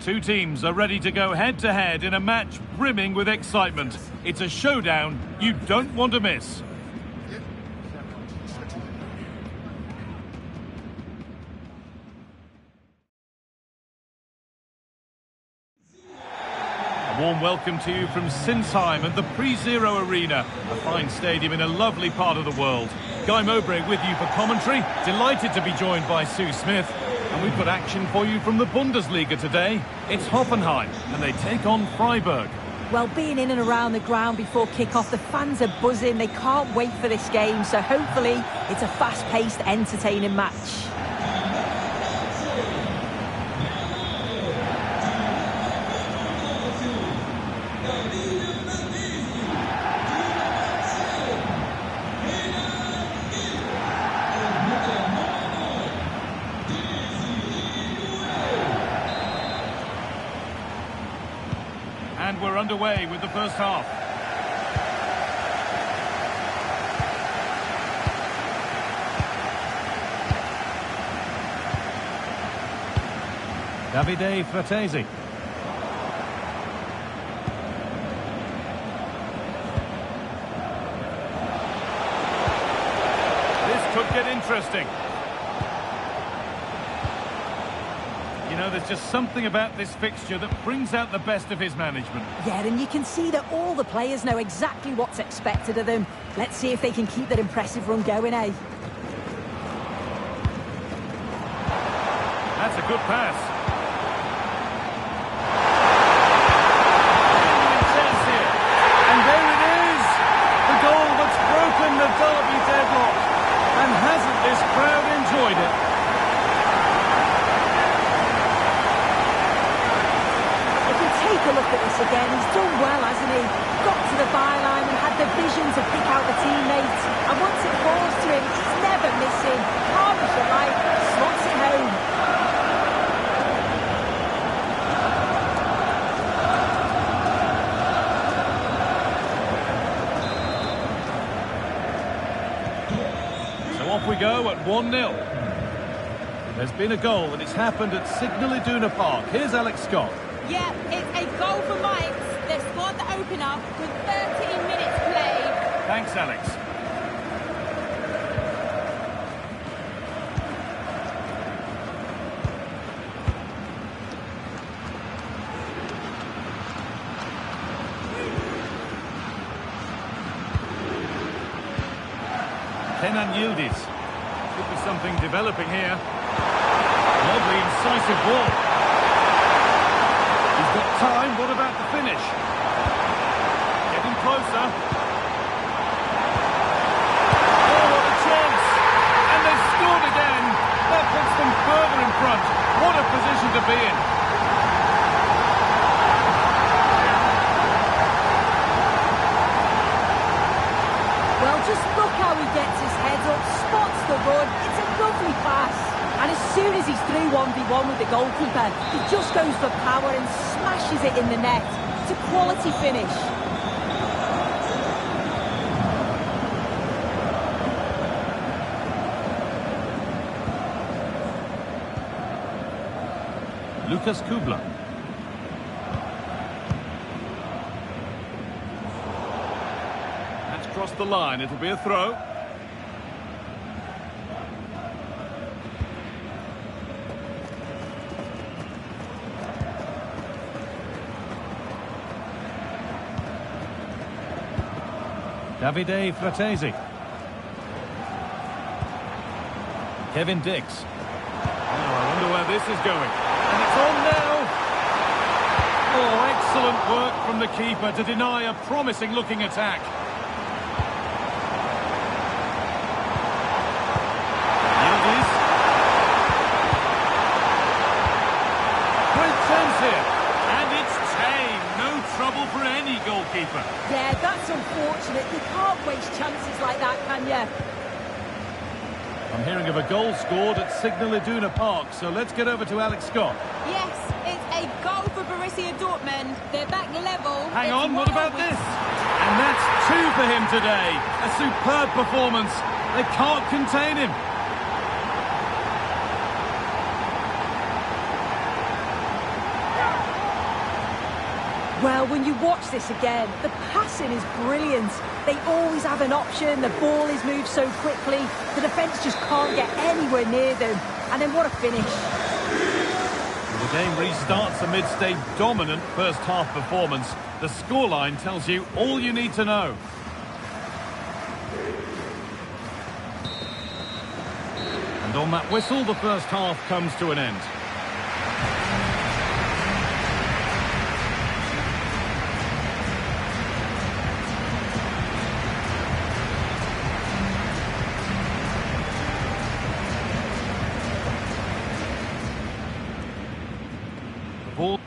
Two teams are ready to go head-to-head in a match brimming with excitement. It's a showdown you don't want to miss. A warm welcome to you from Sinsheim and the Pre-Zero Arena, a fine stadium in a lovely part of the world. Guy Mowbray with you for commentary. Delighted to be joined by Sue Smith. And we've got action for you from the Bundesliga today. It's Hoffenheim, and they take on Freiburg. Well, being in and around the ground before kick-off, the fans are buzzing. They can't wait for this game, so hopefully it's a fast-paced, entertaining match. And we're underway with the first half. Davide Fratesi. This could get interesting. You know, there's just something about this fixture that brings out the best of his management. Yeah, and you can see that all the players know exactly what's expected of them. Let's see if they can keep that impressive run going, eh? That's a good pass. And there it is! The goal that's broken the derby deadlock. And hasn't this crowd enjoyed it? Take a look at this again. He's done well, hasn't he? Got to the byline and had the vision to pick out the teammates. And once it falls to him, he's never missing. Calm as you like, slots it home. So off we go at 1-0. There's been a goal and it's happened at Signal Iduna Park. Here's Alex Scott. Yeah, it's a goal for Mainz. They've scored the opener with 13 minutes played. Thanks, Alex. Kenan Yildiz. Could be something developing here. Lovely, incisive ball. He's got time, what about the finish? Getting closer. Oh, what a chance! And they've scored again! That puts them further in front. What a position to be in. Well, just look how he gets his head up, spots the run. It's a lovely pass. And as soon as he's through 1v1 with the goalkeeper, he just goes for power and smashes it in the net. It's a quality finish. Lukas Kubler. That's crossed the line, it'll be a throw. Davide Fratesi. Kevin Dix. Oh, I wonder where this is going. And it's on now. Oh, excellent work from the keeper to deny a promising-looking attack. Yildiz. Great chance here. And it's tame. No trouble for any goalkeeper. Yeah, that's unfortunate. You can't waste chances like that, can you? I'm hearing of a goal scored at Signal Iduna Park, so let's get over to Alex Scott. Yes, it's a goal for Borussia Dortmund. They're back level. Hang It's on, what about 1-1. this? And that's 2 for him today. A superb performance. They can't contain him. Well, when you watch this again, the passing is brilliant. They always have an option, the ball is moved so quickly, the defence just can't get anywhere near them. And then what a finish. The game restarts amidst a dominant first-half performance. The scoreline tells you all you need to know. And on that whistle, the first half comes to an end. Ball.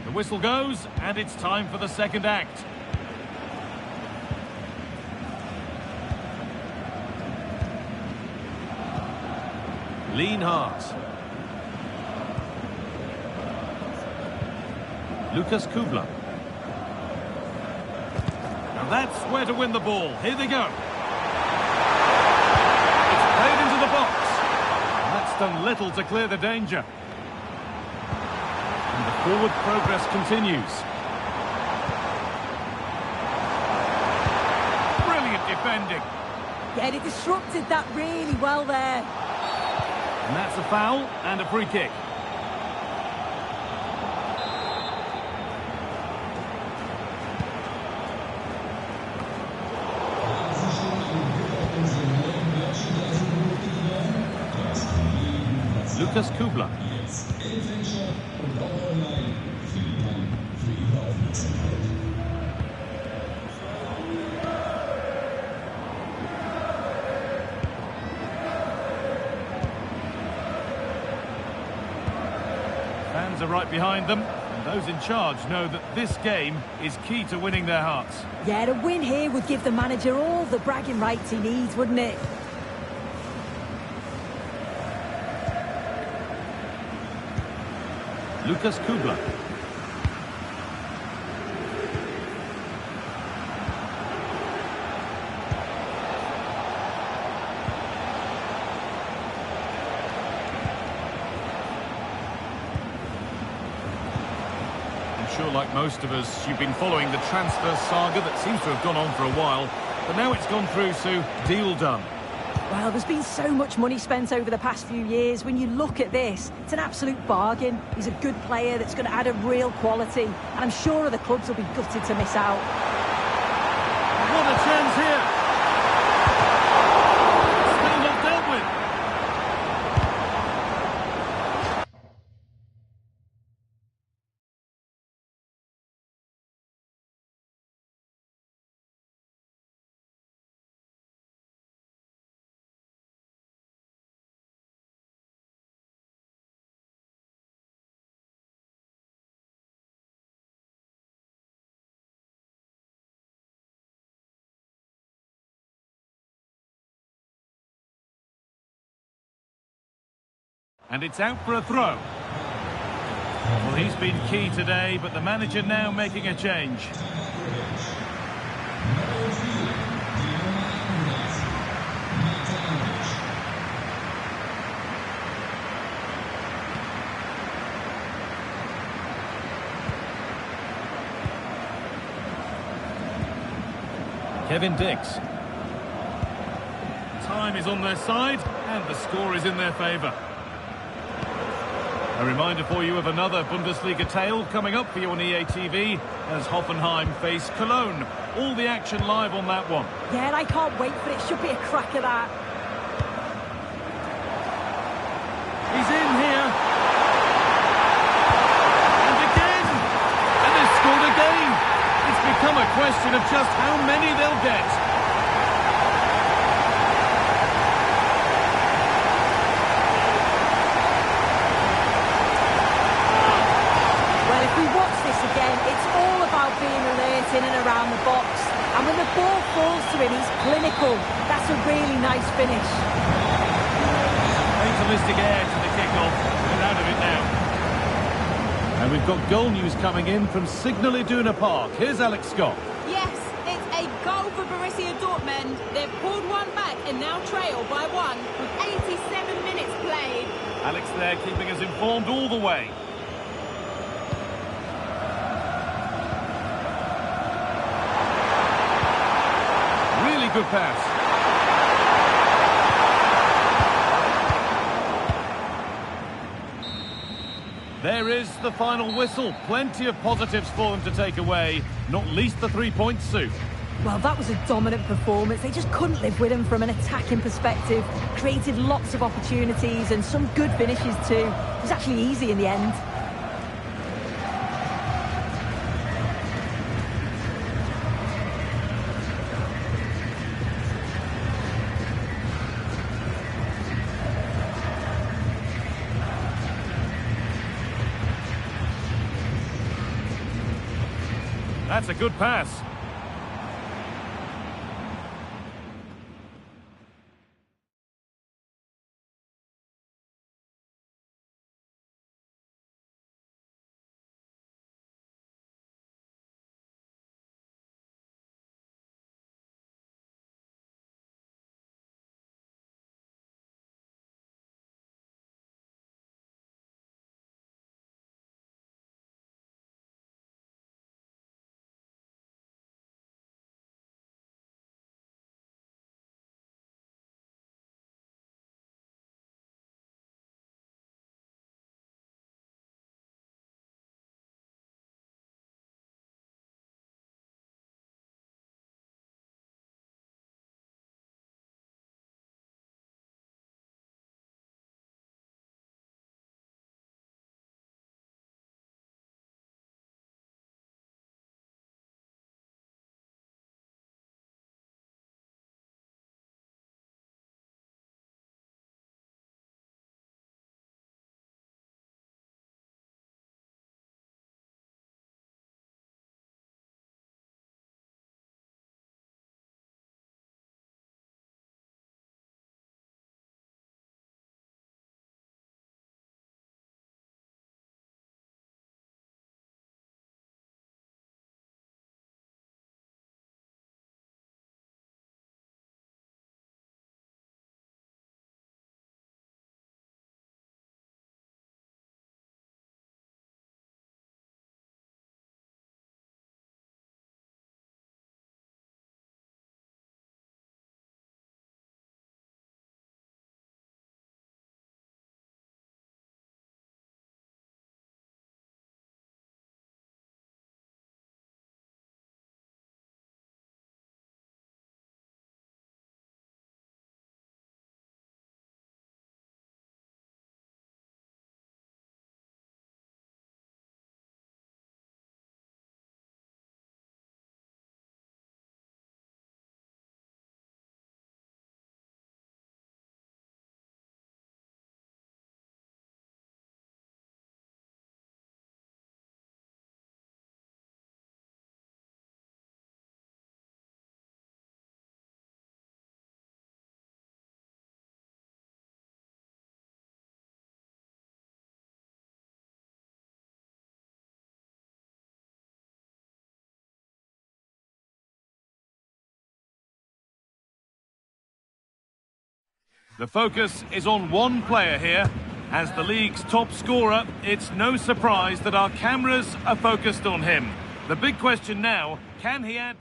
The whistle goes, and it's time for the second act. Lienhardt. Lucas Kubler. And that's where to win the ball. Here they go. It's played into the box. And that's done little to clear the danger. And the forward progress continues. Brilliant defending. Yeah, they disrupted that really well there. And that's a foul and a free kick. Lucas Kubler. Fans are right behind them, and those in charge know that this game is key to winning their hearts. Yeah, a win here would give the manager all the bragging rights he needs, wouldn't it? Lucas Kubler. I'm sure, like most of us, you've been following the transfer saga that seems to have gone on for a while, but now it's gone through, so deal done. Well, there's been so much money spent over the past few years. When you look at this, it's an absolute bargain. He's a good player that's going to add a real quality. And I'm sure other clubs will be gutted to miss out. What a chance here! Still not dealt with. And it's out for a throw. Well, he's been key today, but the manager now making a change. Kevin Dix. Time is on their side, and the score is in their favour. A reminder for you of another Bundesliga tale coming up for you on EA TV as Hoffenheim face Cologne. All the action live on that one. Yeah, and I can't wait for it. Should be a cracker, that. He's in here. And again. And they've scored again. It's become a question of just how many they'll get. It's all about being alert in and around the box. And when the ball falls to him, he's clinical. That's a really nice finish. Fatalistic air to the kick-off. We're out of it now. And we've got goal news coming in from Signal Iduna Park. Here's Alex Scott. Yes, it's a goal for Borussia Dortmund. They've pulled one back and now trail by 1 with 87 minutes played. Alex there keeping us informed all the way. Really good pass. There is the final whistle. Plenty of positives for them to take away, not least the 3 points, Sue. Well, that was a dominant performance. They just couldn't live with him from an attacking perspective. Created lots of opportunities and some good finishes too. It was actually easy in the end. That's a good pass. The focus is on one player here. As the league's top scorer, it's no surprise that our cameras are focused on him. The big question now, can he add...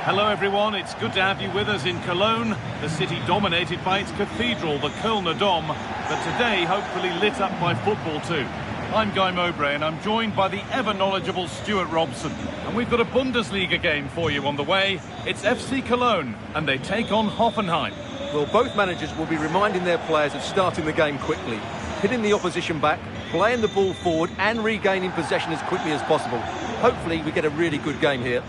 Hello everyone, it's good to have you with us in Cologne, the city dominated by its cathedral, the Kölner Dom, but today hopefully lit up by football too. I'm Guy Mowbray and I'm joined by the ever-knowledgeable Stuart Robson. And we've got a Bundesliga game for you on the way. It's FC Cologne and they take on Hoffenheim. Well, both managers will be reminding their players of starting the game quickly, hitting the opposition back, playing the ball forward and regaining possession as quickly as possible. Hopefully we get a really good game here.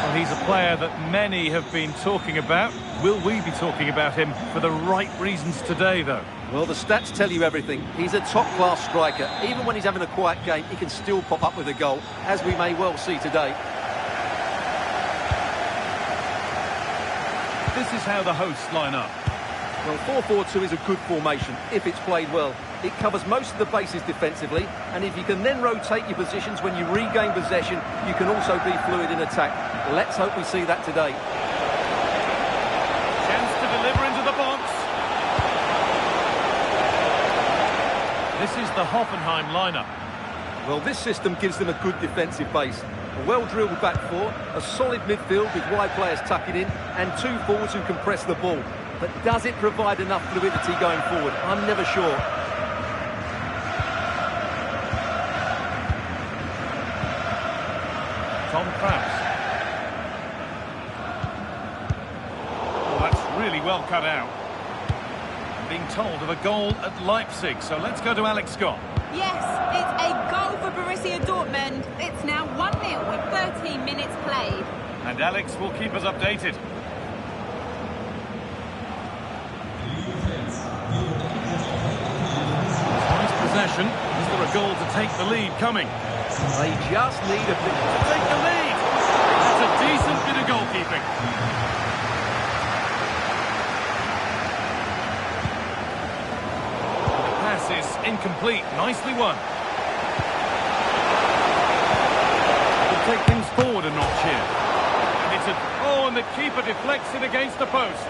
Well, he's a player that many have been talking about. Will we be talking about him for the right reasons today, though? Well, the stats tell you everything. He's a top-class striker. Even when he's having a quiet game, he can still pop up with a goal, as we may well see today. This is how the hosts line up. Well, 4-4-2 is a good formation if it's played well. It covers most of the bases defensively, and if you can then rotate your positions when you regain possession, you can also be fluid in attack. Let's hope we see that today. Chance to deliver into the box. This is the Hoffenheim lineup. Well, this system gives them a good defensive base. A well-drilled back four, a solid midfield with wide players tucking in, and two forwards who can press the ball. But does it provide enough fluidity going forward? I'm never sure. Tom Kraus. Oh, that's really well cut out. Being told of a goal at Leipzig, so let's go to Alex Scott. Yes, it's a goal for Borussia Dortmund. It's now 1-0 with 13 minutes played. And Alex will keep us updated. Nice possession. Is there a goal to take the lead coming? They just need a bit To take the lead! That's a decent bit of goalkeeping. Pass is incomplete. Nicely won. We'll take things forward a notch here. And it's a... Oh, and the keeper deflects it against the post.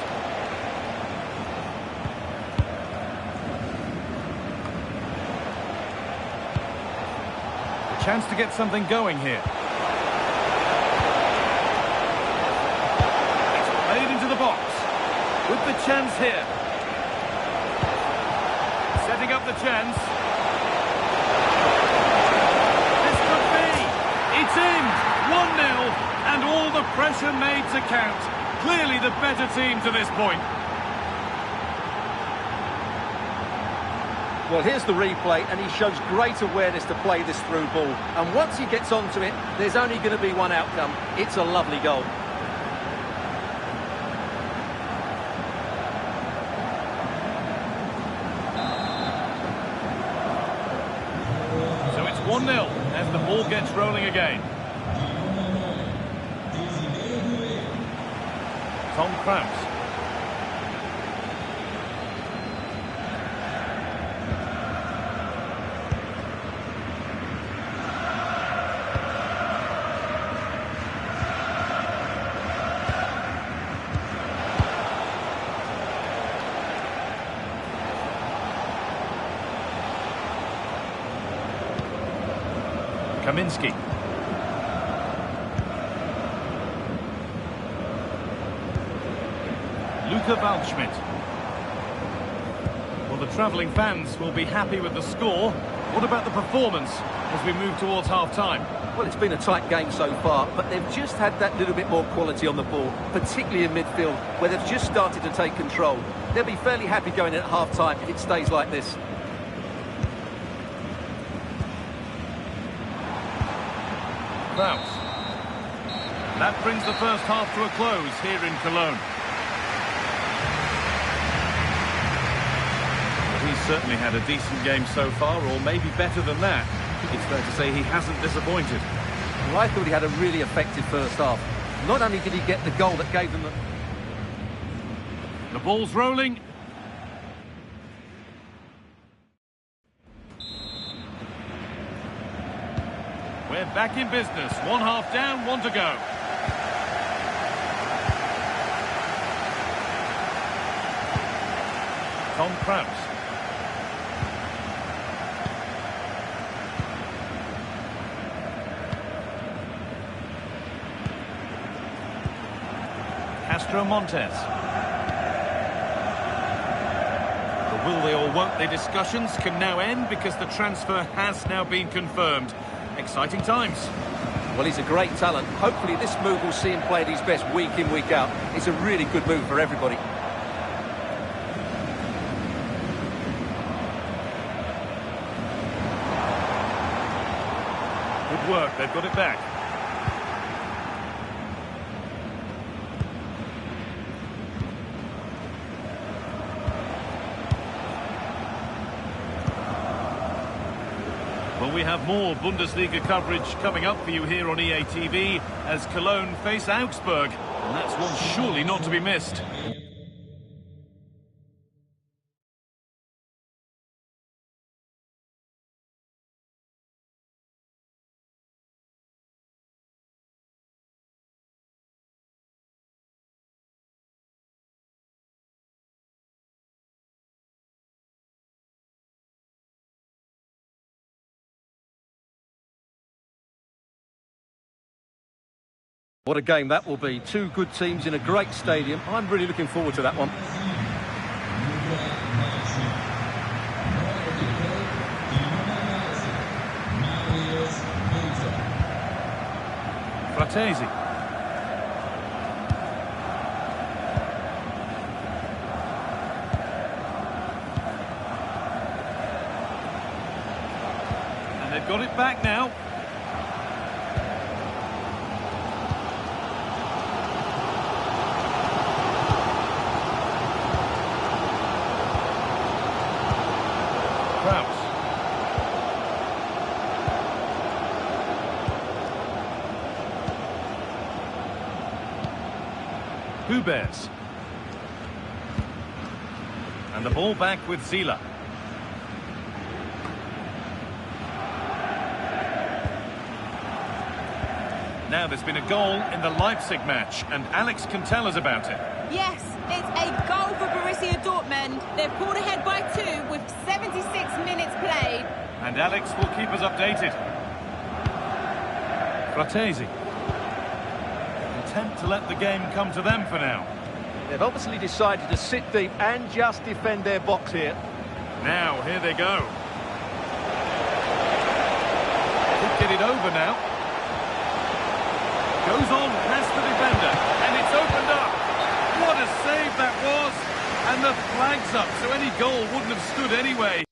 A chance to get something going here. It's played into the box. With the chance here. Setting up the chance. This could be. It's in. 1-0. And all the pressure made to count. Clearly the better team to this point. Well, here's the replay, and he shows great awareness to play this through ball. And once he gets onto it, there's only going to be one outcome. It's a lovely goal. So it's 1-0 as the ball gets rolling again. Tom Kraus. Kaminski. Luka Waldschmidt. Well, the travelling fans will be happy with the score. What about the performance as we move towards half-time? Well, it's been a tight game so far, but they've just had that little bit more quality on the ball, particularly in midfield, where they've just started to take control. They'll be fairly happy going in at half-time if it stays like this. Kraus. That brings the first half to a close here in Cologne. Well, he's certainly had a decent game so far, or maybe better than that. It's fair to say he hasn't disappointed. Well, I thought he had a really effective first half. Not only did he get the goal that gave them The ball's rolling. We're back in business. One half down, one to go. Tom Kraus. Castro Montes. The will they or won't they discussions can now end because the transfer has now been confirmed. Exciting times. Well, he's a great talent. Hopefully this move will see him play at his best week in, week out. It's a really good move for everybody. Good work, they've got it back. Well, we have more Bundesliga coverage coming up for you here on EA TV as Cologne face Augsburg. And that's one surely not to be missed. What a game that will be. Two good teams in a great stadium. I'm really looking forward to that one. Fratesi. And they've got it back now. Hubers. And the ball back with Zila. Now there's been a goal in the Leipzig match, and Alex can tell us about it. Yes, it's a goal for Borussia Dortmund. They've pulled ahead by 2 with 76 minutes played. And Alex will keep us updated. Fratesi. Attempt to let the game come to them for now. They've obviously decided to sit deep and just defend their box here. Now, here they go. Could get it over now. Goes on past the defender, and it's opened up. What a save that was! And the flag's up, so any goal wouldn't have stood anyway.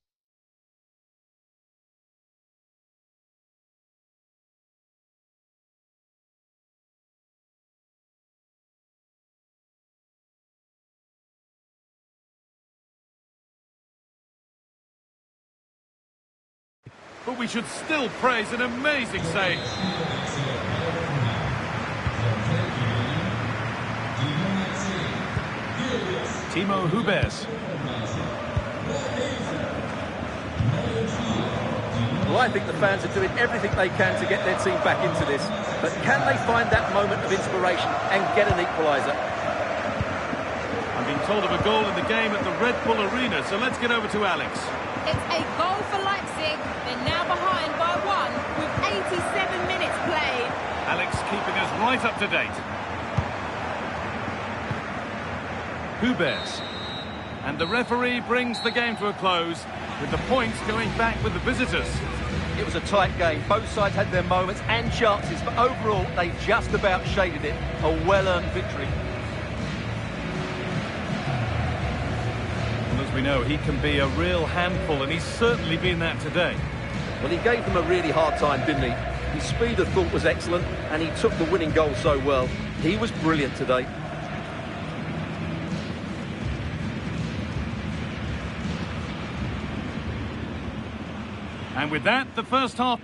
But we should still praise an amazing save. Timo Hubers. Well, I think the fans are doing everything they can to get their team back into this. But can they find that moment of inspiration and get an equaliser? I'm being told of a goal in the game at the Red Bull Arena, so let's get over to Alex. It's a goal for Leipzig. They're now behind by 1 with 87 minutes played. Alex keeping us right up to date. Hubers. And the referee brings the game to a close, with the points going back with the visitors. It was a tight game. Both sides had their moments and chances, but overall, they just about shaded it. A well-earned victory. And as we know, he can be a real handful, and he's certainly been that today. Well, he gave them a really hard time, didn't he? His speed of thought was excellent, and he took the winning goal so well. He was brilliant today. And with that, the first half...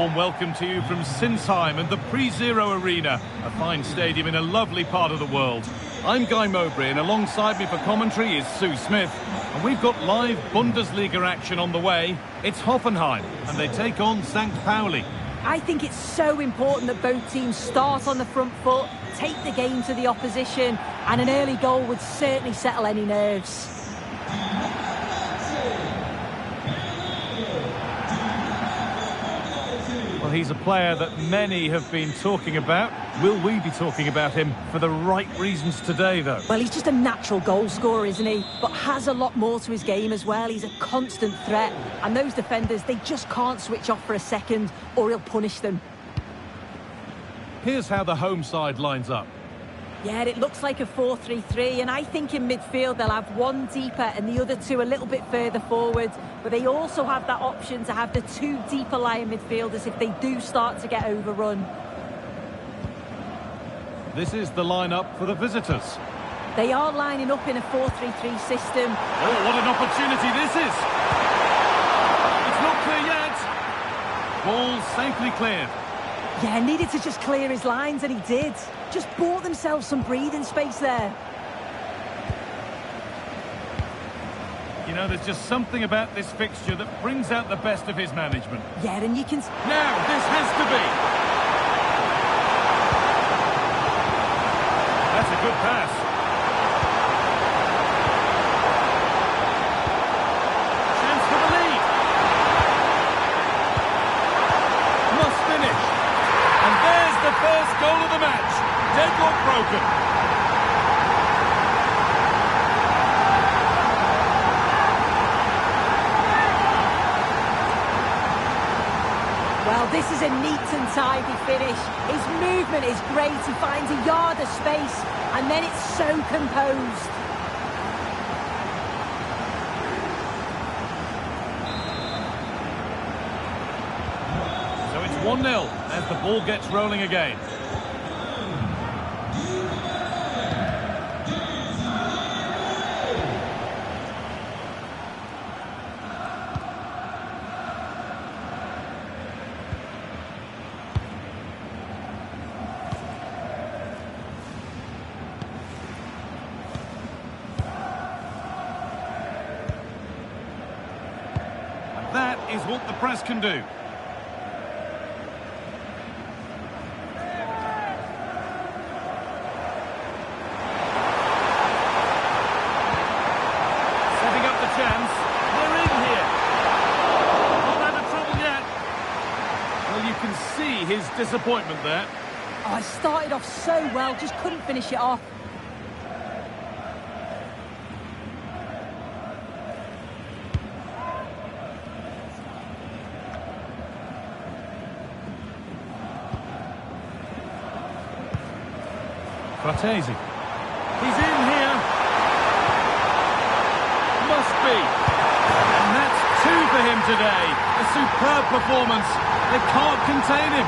warm welcome to you from Sinsheim and the Pre-Zero Arena, a fine stadium in a lovely part of the world. I'm Guy Mowbray, and alongside me for commentary is Sue Smith. And we've got live Bundesliga action on the way. It's Hoffenheim, and they take on St. Pauli. I think it's so important that both teams start on the front foot, take the game to the opposition, and an early goal would certainly settle any nerves. Well, he's a player that many have been talking about. Will we be talking about him for the right reasons today, though? Well, he's just a natural goal scorer, isn't he? But has a lot more to his game as well. He's a constant threat. And those defenders, they just can't switch off for a second, or he'll punish them. Here's how the home side lines up. Yeah, it looks like a 4-3-3, and I think in midfield they'll have one deeper and the other two a little bit further forward. But they also have that option to have the two deeper lying midfielders if they do start to get overrun. This is the lineup for the visitors. They are lining up in a 4-3-3 system. Oh, what an opportunity this is! It's not clear yet. Ball safely cleared. Yeah, needed to just clear his lines, and he did. Just bought themselves some breathing space there. You know, there's just something about this fixture that brings out the best of his management. Yeah, and you can... Now, this has to be. That's a good pass. Chance for the lead. Must finish. And there's the first goal of the match. Deadlock broken. Well, this is a neat and tidy finish. His movement is great. He finds a yard of space, and then it's so composed. So it's 1-0 as the ball gets rolling again. That is what the press can do. Setting up the chance. They're in here. Not out of trouble yet. Well, you can see his disappointment there. Oh, I started off so well, just couldn't finish it off. Fratesi. He's in here. Must be. And that's two for him today. A superb performance. They can't contain him.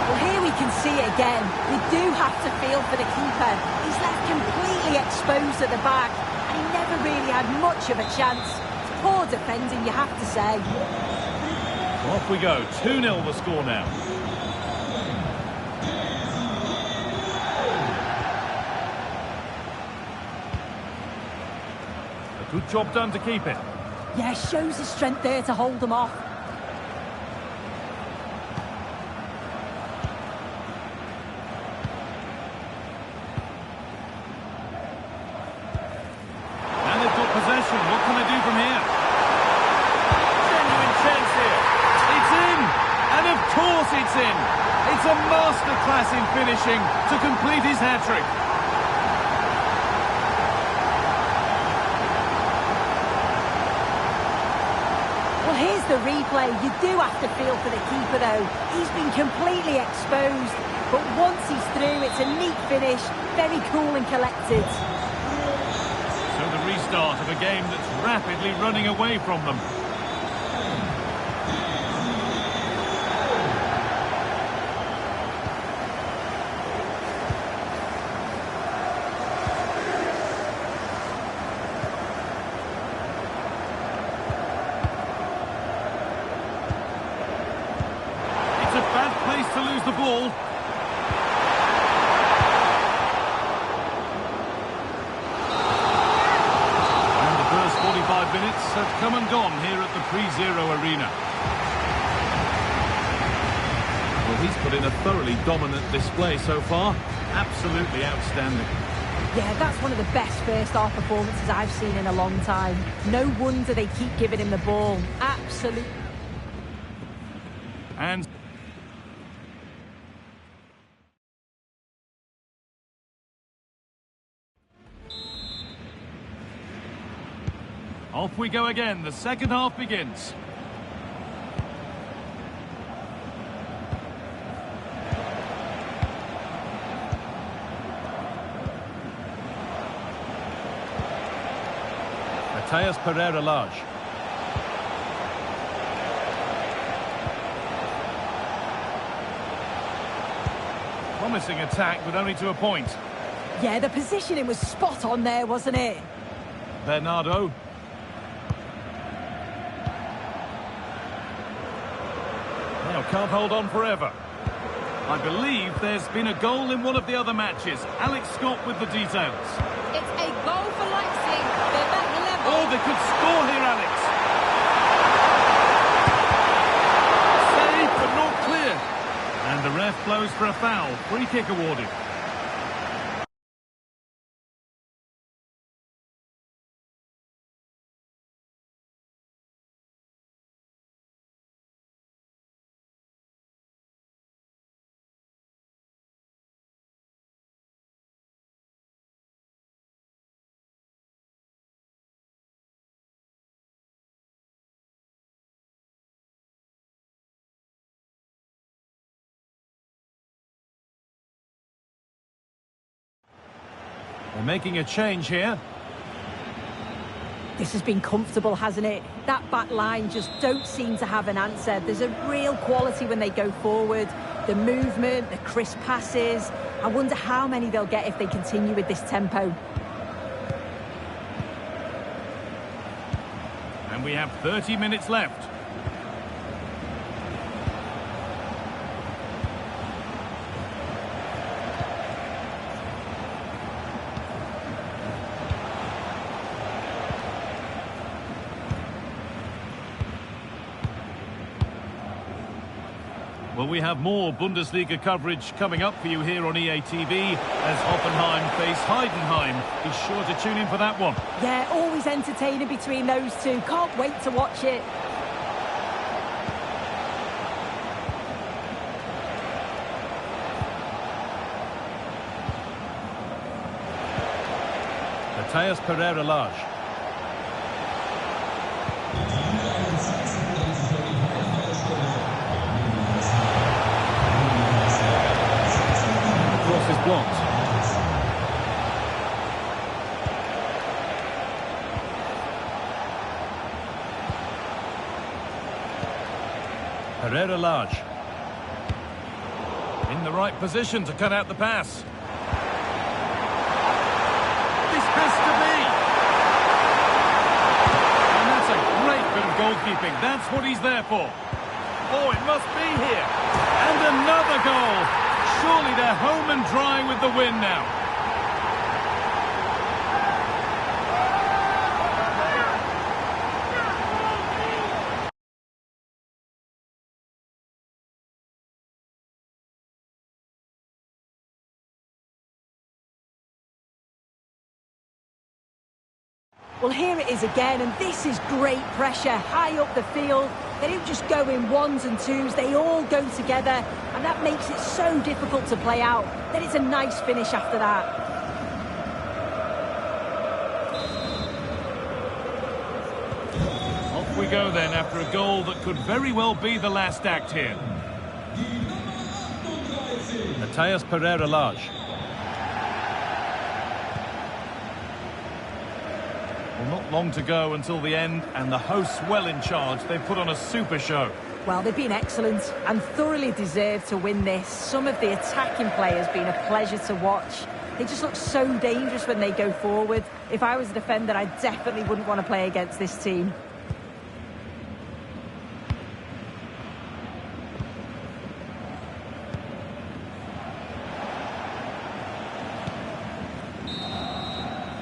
Well, here we can see it again. We do have to feel for the keeper. He's left completely exposed at the back. He never really had much of a chance. It's poor defending, you have to say. Off we go. 2-0 the score now. A good job done to keep it. Yeah, shows his strength there to hold them off. Possession. What can they do from here? Genuine chance here. It's in! And of course it's in! It's a masterclass in finishing to complete his hat-trick. Well, here's the replay. You do have to feel for the keeper, though. He's been completely exposed. But once he's through, it's a neat finish. Very cool and collected. So the restart of a game that's rapidly running away from them. ball. And the first 45 minutes have come and gone here at the Pre-Zero Arena. Well, he's put in a thoroughly dominant display so far. Absolutely outstanding. Yeah, that's one of the best first-half performances I've seen in a long time. No wonder they keep giving him the ball. Absolutely. And off we go again. The second half begins. Matheus Pereira-Lage. Promising attack, but only to a point. Yeah, the positioning was spot on there, wasn't it? Bernardo. Now, can't hold on forever. I believe there's been a goal in one of the other matches. Alex Scott with the details. It's a goal for Leipzig. They're back level. Oh, they could score here, Alex. Save, but not clear. And the ref blows for a foul. Free kick awarded. They're making a change here. This has been comfortable, hasn't it? That back line just don't seem to have an answer. There's a real quality when they go forward. The movement, the crisp passes. I wonder how many they'll get if they continue with this tempo. And we have 30 minutes left. Well, we have more Bundesliga coverage coming up for you here on EA TV as Hoffenheim face Heidenheim. Be sure to tune in for that one. Yeah, always entertaining between those two. Can't wait to watch it. Matheus Pereira-Lage. Is blocked. Pereira-Lage. In the right position to cut out the pass. This has to be. And that's a great bit of goalkeeping. That's what he's there for. Oh, it must be here. And another goal. Surely they're home and dry with the win now. Well, here it is again, and this is great pressure, high up the field. They don't just go in ones and twos, they all go together, and that makes it so difficult to play out. Then it's a nice finish after that. Off we go then after a goal that could very well be the last act here. Matheus Pereira-Lage. Well, not long to go until the end, and the hosts well in charge. They've put on a super show. Well, they've been excellent and thoroughly deserved to win this. Some of the attacking play has been a pleasure to watch. They just look so dangerous when they go forward. If I was a defender, I definitely wouldn't want to play against this team.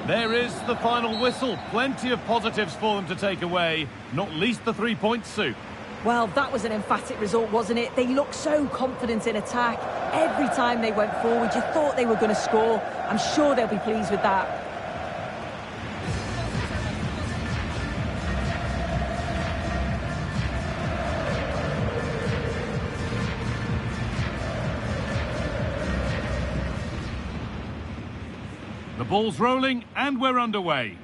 There is the final whistle. Plenty of positives for them to take away, not least the 3 points, Sue. Well, that was an emphatic result, wasn't it? They looked so confident in attack. Every time they went forward, you thought they were going to score. I'm sure they'll be pleased with that. The ball's rolling and we're underway.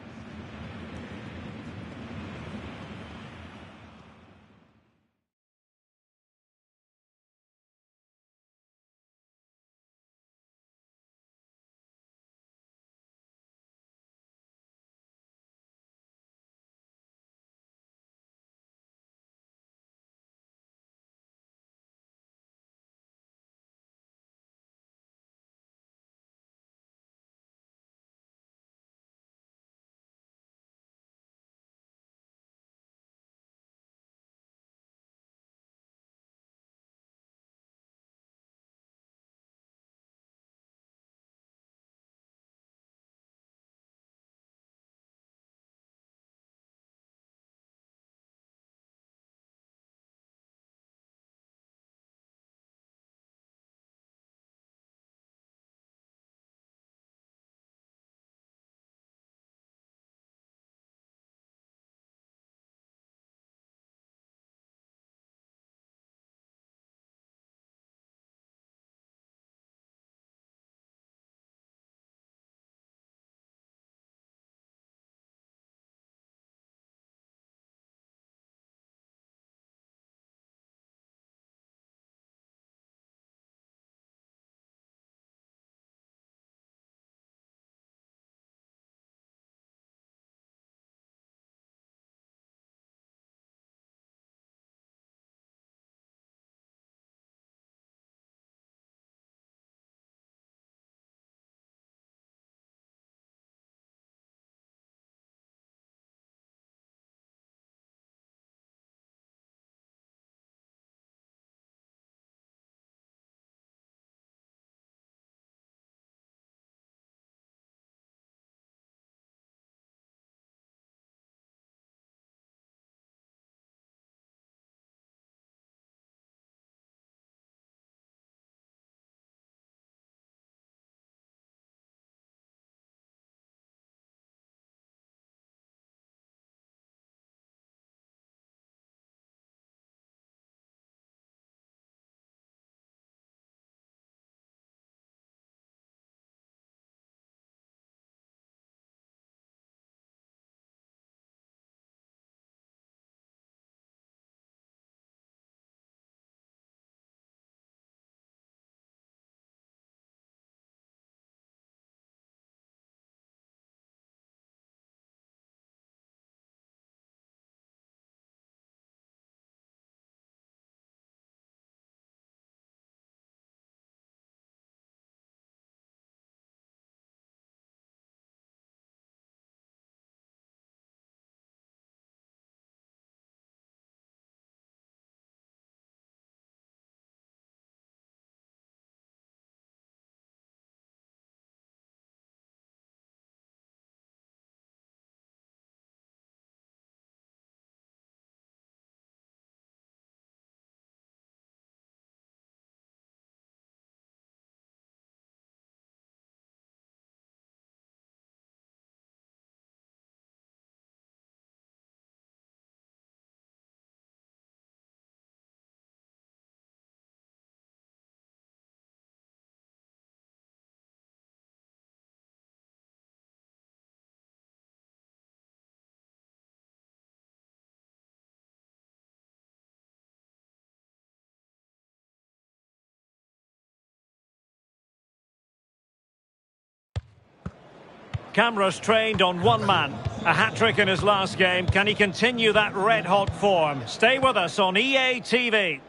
Cameras trained on one man. A hat-trick in his last game. Can he continue that red-hot form? Stay with us on EA TV.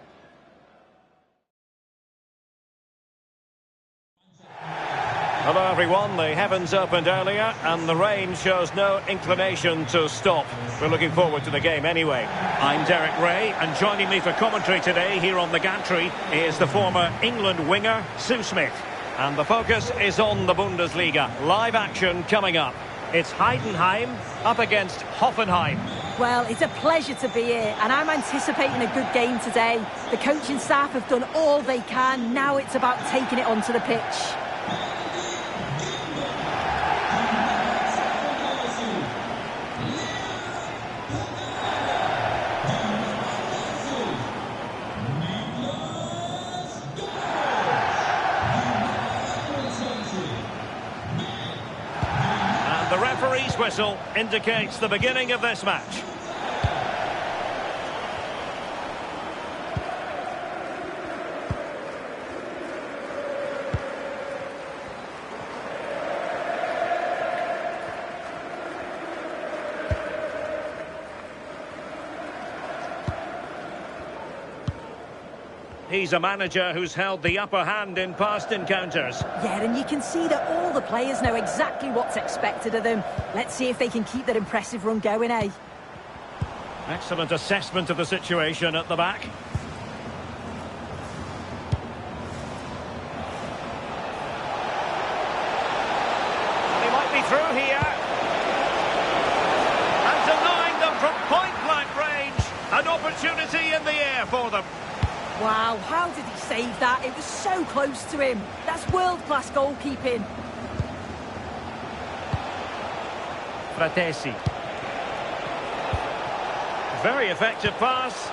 Hello everyone, the heavens opened earlier and the rain shows no inclination to stop. We're looking forward to the game anyway. I'm Derek Ray and joining me for commentary today here on the gantry is the former England winger, Sue Smith. And the focus is on the Bundesliga. Live action coming up. It's Heidenheim up against Hoffenheim. Well, it's a pleasure to be here, and I'm anticipating a good game today. The coaching staff have done all they can. Now it's about taking it onto the pitch. The referee's whistle indicates the beginning of this match. He's a manager who's held the upper hand in past encounters. Yeah, and you can see that all the players know exactly what's expected of them. Let's see if they can keep that impressive run going, eh? Excellent assessment of the situation at the back. He might be through here. And denying them from point-blank range. An opportunity in the air for them. Wow, how did he save that? It was so close to him. That's world-class goalkeeping. Fratesi. Very effective pass.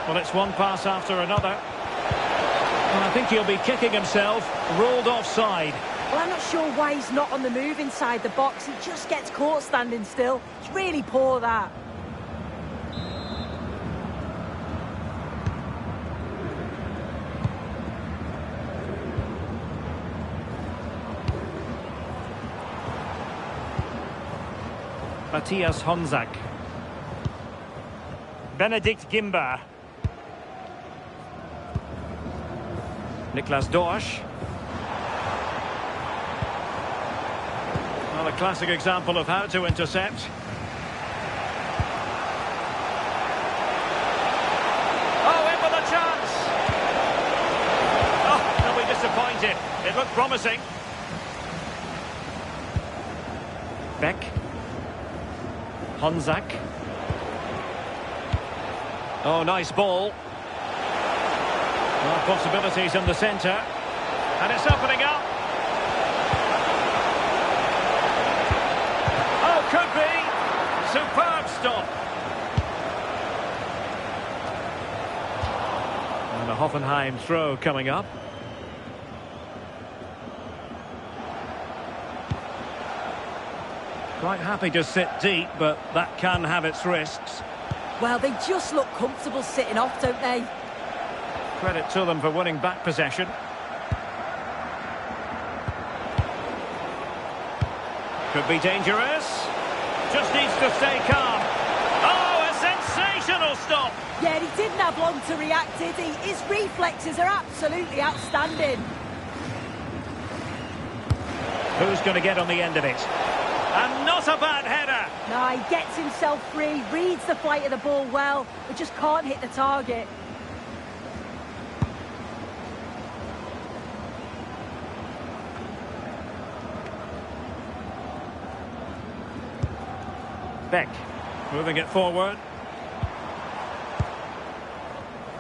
Well, it's one pass after another. And I think he'll be kicking himself. Ruled offside. Well, I'm not sure why he's not on the move inside the box. He just gets caught standing still. It's really poor, that. Matthias Honzak. Benedikt Gimba. Niklas Dorsch. Well, a classic example of how to intercept. Oh, in with a chance! Oh, they'll be disappointed. It looked promising. Beck. Honzak. Oh, nice ball. Well, possibilities in the centre. And it's opening up. Oh, could be. Superb stop. And a Hoffenheim throw coming up. Quite happy to sit deep, but that can have its risks. Well, they just look comfortable sitting off, don't they? Credit to them for winning back possession. Could be dangerous. Just needs to stay calm. Oh, a sensational stop! Yeah, he didn't have long to react, did he? His reflexes are absolutely outstanding. Who's going to get on the end of it? And not a bad header. No, he gets himself free, reads the flight of the ball well, but just can't hit the target. Beck, moving it forward.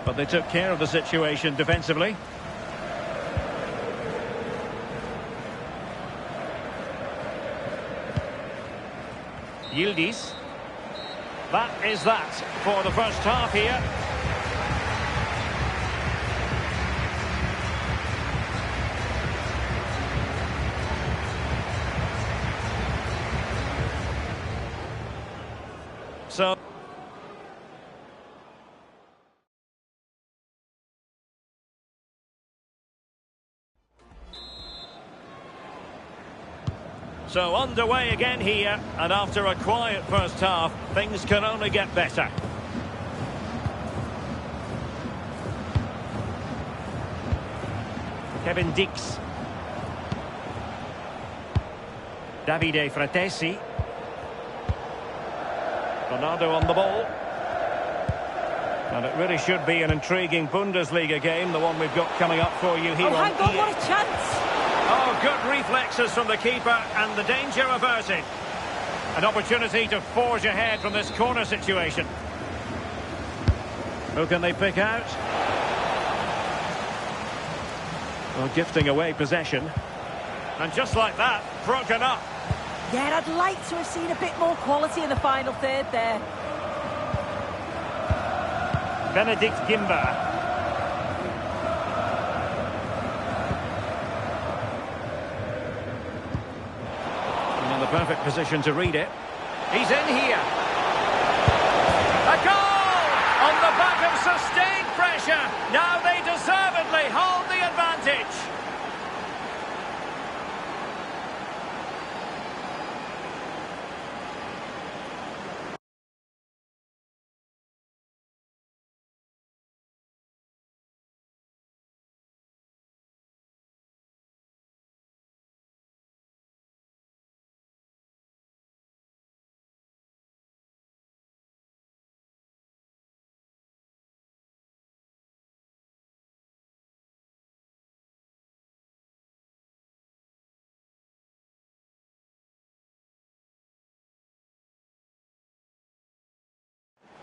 But they took care of the situation defensively. Yildiz. That is that for the first half here. So underway again here, and after a quiet first half, things can only get better. Kevin Dix. Davide Fratesi. Ronaldo on the ball. And it really should be an intriguing Bundesliga game, the one we've got coming up for you here oh, on hang on, EA. what a chance! Oh, Oh, good reflexes from the keeper and the danger averted. An opportunity to forge ahead from this corner situation. Who can they pick out? Well, gifting away possession. And just like that, broken up. Yeah, I'd like to have seen a bit more quality in the final third there. Benedict Gimba. In the perfect position to read it. He's in here. A goal! On the back of sustained pressure. Now they deservedly hold the advantage.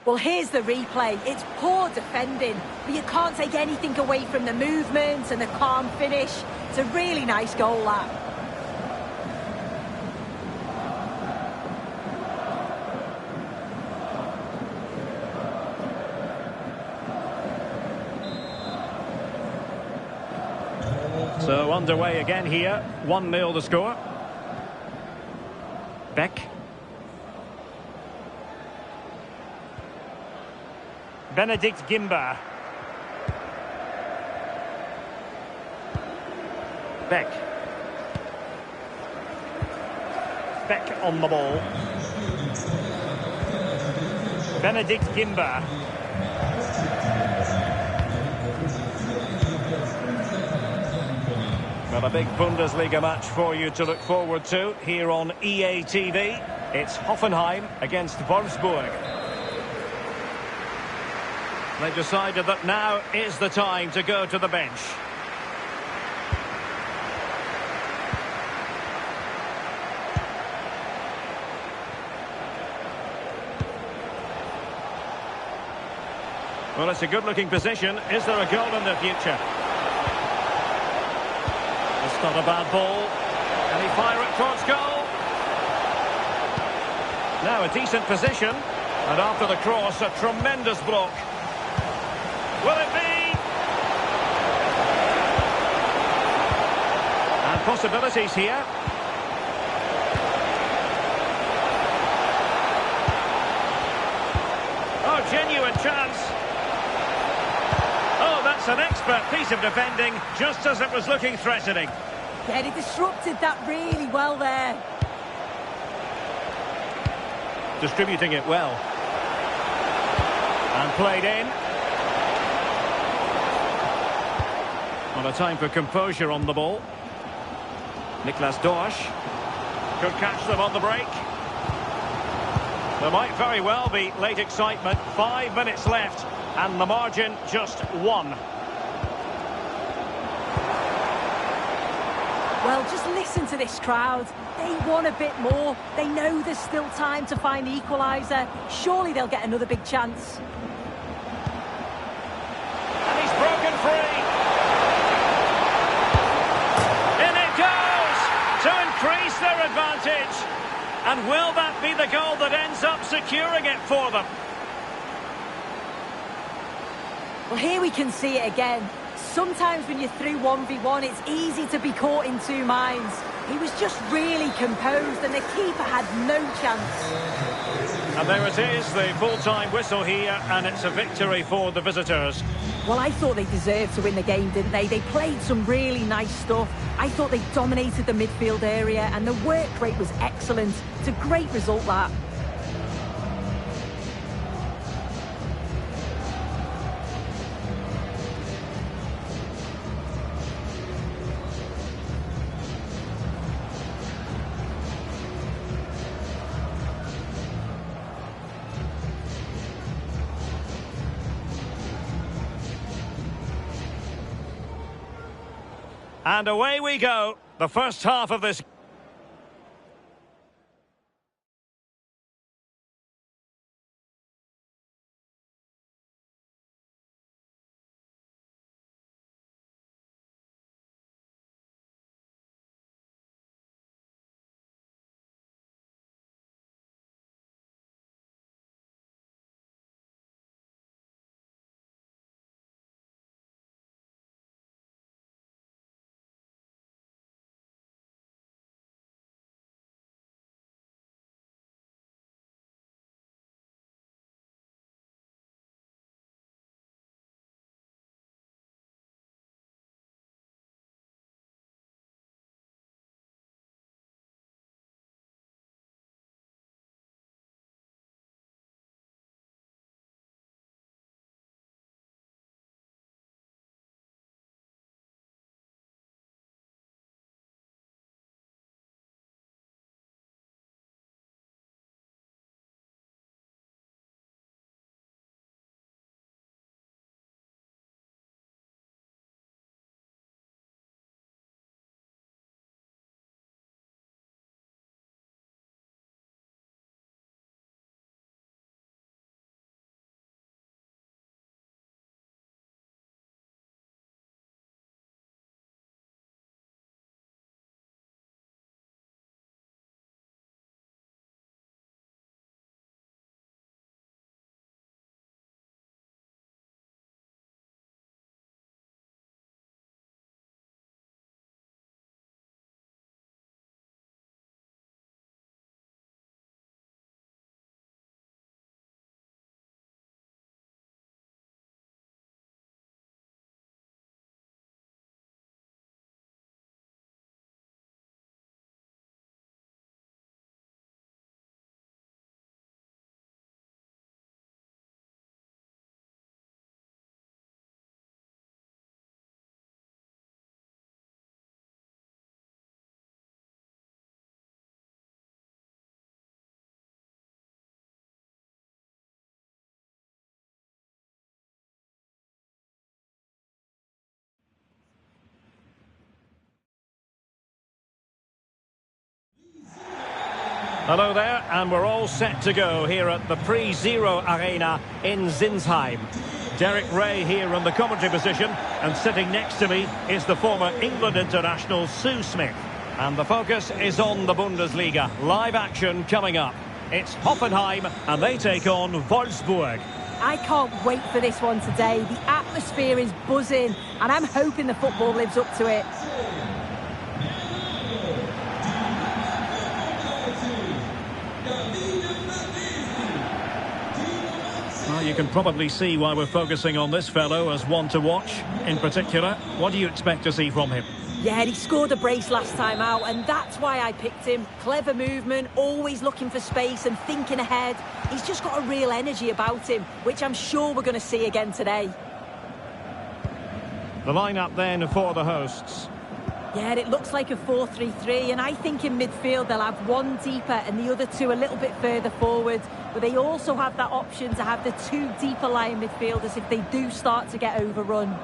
Well, here's the replay. It's poor defending, but you can't take anything away from the movement and the calm finish. It's a really nice goal, that. So underway again here. 1-0 the score. Beck. Benedict Gimba. Beck. Beck on the ball. Benedict Gimba. Well, a big Bundesliga match for you to look forward to here on EA TV. It's Hoffenheim against Wolfsburg. They've decided that now is the time to go to the bench. Well, it's a good-looking position. Is there a goal in the future? It's not a bad ball. Can he fire it towards goal? Now a decent position. And after the cross, a tremendous block. Will it be? And possibilities here. Oh, genuine chance. Oh, that's an expert piece of defending, just as it was looking threatening. Yeah, he disrupted that really well there. Distributing it well. And played in. Well, a time for composure on the ball. Niklas Dorsch could catch them on the break. There might very well be late excitement. 5 minutes left and the margin just 1. Well, just listen to this crowd. They want a bit more. They know there's still time to find the equaliser. Surely they'll get another big chance. And he's broken free. In it goes to increase their advantage. And will that be the goal that ends up securing it for them? Well, here we can see it again. Sometimes when you're through 1v1, it's easy to be caught in two minds. He was just really composed and the keeper had no chance. And there it is, the full-time whistle here, and it's a victory for the visitors. Well, I thought they deserved to win the game, didn't they? They played some really nice stuff. I thought they dominated the midfield area and the work rate was excellent. It's a great result, that. And away we go. The first half of this... Hello there, and we're all set to go here at the Pre-Zero Arena in Sinsheim. Derek Ray here in the commentary position, and sitting next to me is the former England international Sue Smith. And the focus is on the Bundesliga. Live action coming up. It's Hoffenheim, and they take on Wolfsburg. I can't wait for this one today. The atmosphere is buzzing, and I'm hoping the football lives up to it. Well, you can probably see why we're focusing on this fellow as one to watch. In particular, what do you expect to see from him? Yeah, he scored a brace last time out, and that's why I picked him. Clever movement, always looking for space and thinking ahead. He's just got a real energy about him, which I'm sure we're going to see again today. The lineup then for the hosts. Yeah, it looks like a 4-3-3, and I think in midfield they'll have one deeper and the other two a little bit further forward. But they also have that option to have the two deeper lying midfielders if they do start to get overrun.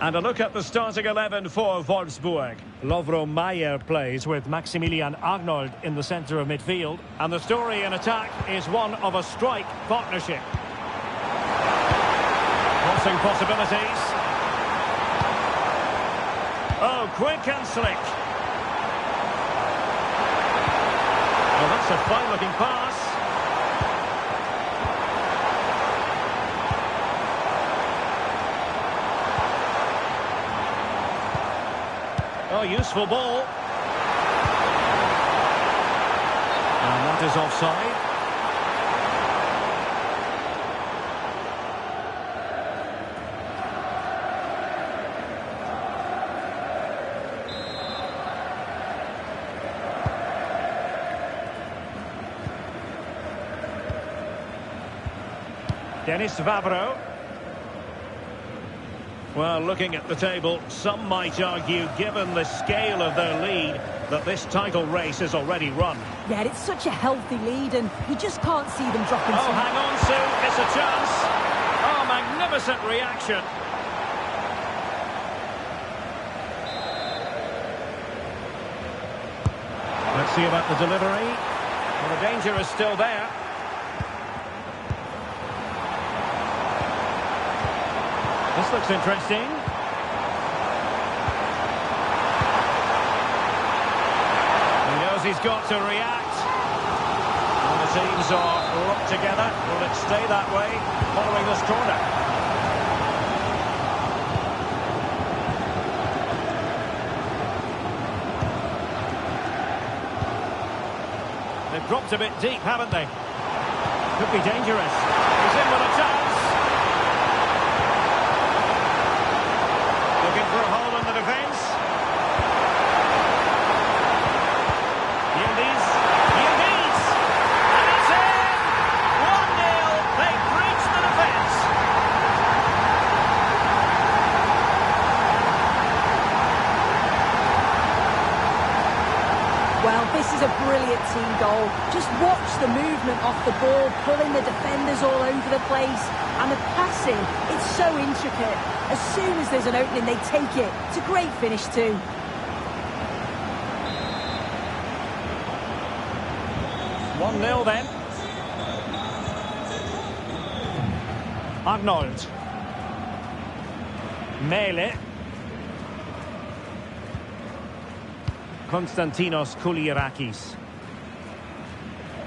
And a look at the starting 11 for Wolfsburg. Lovro Mayer plays with Maximilian Arnold in the centre of midfield. And the story in attack is one of a strike partnership. Crossing possibilities. Oh, quick and slick. Well, that's a fine-looking pass. Oh, useful ball. And that is offside. Dennis Vavro. Well, looking at the table, some might argue, given the scale of their lead, that this title race is already run. Yeah, it's such a healthy lead, and you just can't see them dropping. Oh, hang on, Sue, it's a chance. Oh, magnificent reaction. See about the delivery. Well, the danger is still there. This looks interesting. He knows he's got to react. And the teams are locked together. Will it stay that way following this corner? They've dropped a bit deep, haven't they? Could be dangerous. He's in with a chance. Looking for a hole in the defence. Yildiz. Yildiz! And it's in! 1-0. They've breached the defence. Well, this is a brilliant team goal. Just watch the movement off the ball, pulling the defenders all over the place. And the passing, it's so intricate. As soon as there's an opening, they take it. It's a great finish too. One 1-0 then. Arnold. Mele. Konstantinos Kouliarakis.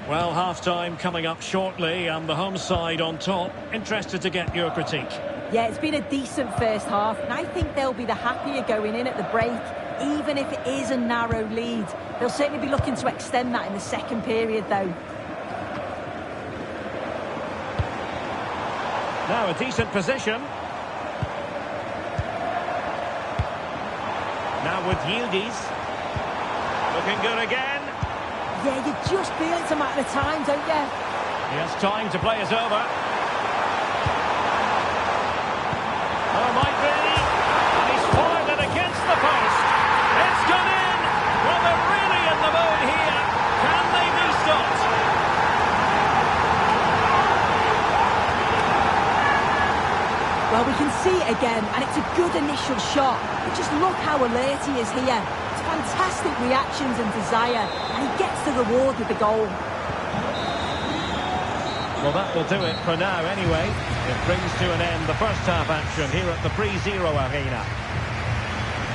Well, half-time coming up shortly and the home side on top. Interested to get your critique. Yeah, it's been a decent first half, and I think they'll be the happier going in at the break, even if it is a narrow lead. They'll certainly be looking to extend that in the second period, though. Now a decent position. Now with Yildiz. Looking good again. Yeah, you just feel it's a matter of time, don't you? He has time to play us over. Oh, might be. And he's fired it against the post. It's gone in. Well, they're really in the mode here. Can they be stopped? Well, we can see it again, and it's a good initial shot. But just look how alert he is here. It's fantastic reactions and desire, and he gets the reward with the goal. Well, that will do it for now anyway. It brings to an end the first half action here at the Pre-Zero Arena.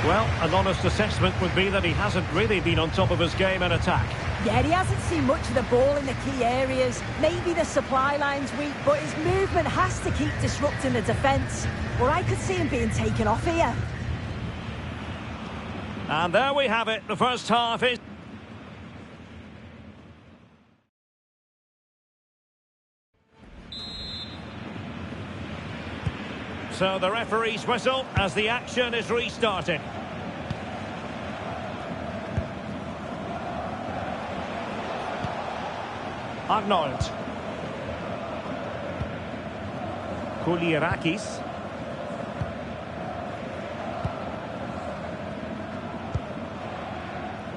Well, an honest assessment would be that he hasn't really been on top of his game in attack. Yeah, he hasn't seen much of the ball in the key areas. Maybe the supply line's weak, but his movement has to keep disrupting the defence. Or I could see him being taken off here. And there we have it. The first half is... So the referee's whistle as the action is restarted. Arnold. Kouliarakis.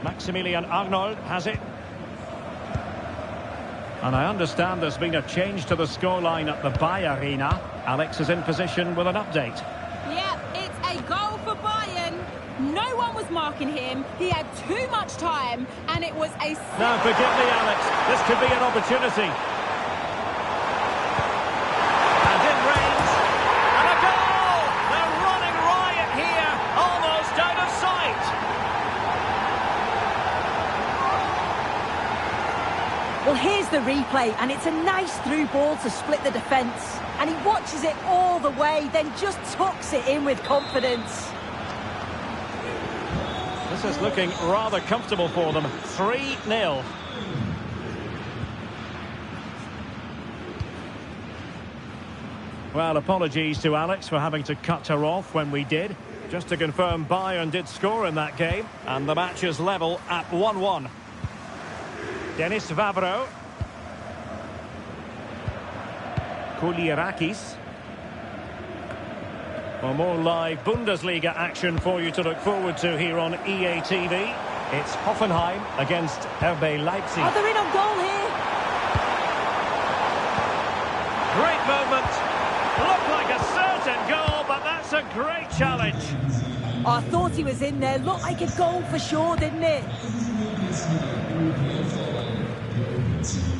Maximilian Arnold has it. And I understand there's been a change to the scoreline at the Bayer Arena. Alex is in position with an update. Yep, it's a goal for Bayern. No one was marking him. He had too much time, and it was a... Now, forgive me, Alex. This could be an opportunity. And in range. And a goal! They're running riot here. Almost out of sight. Well, here's the replay, and it's a nice through ball to split the defence. And he watches it all the way, then just tucks it in with confidence. This is looking rather comfortable for them. 3-0. Well, apologies to Alex for having to cut her off when we did. Just to confirm, Bayern did score in that game, and the match is level at 1-1. Denis Vavro. Kouliarakis. For more live Bundesliga action for you to look forward to here on EA TV, it's Hofenheim against RB Leipzig. Oh, they're in on goal here. Great moment. Looked like a certain goal, but that's a great challenge. Oh, I thought he was in there. Looked like a goal for sure, didn't it?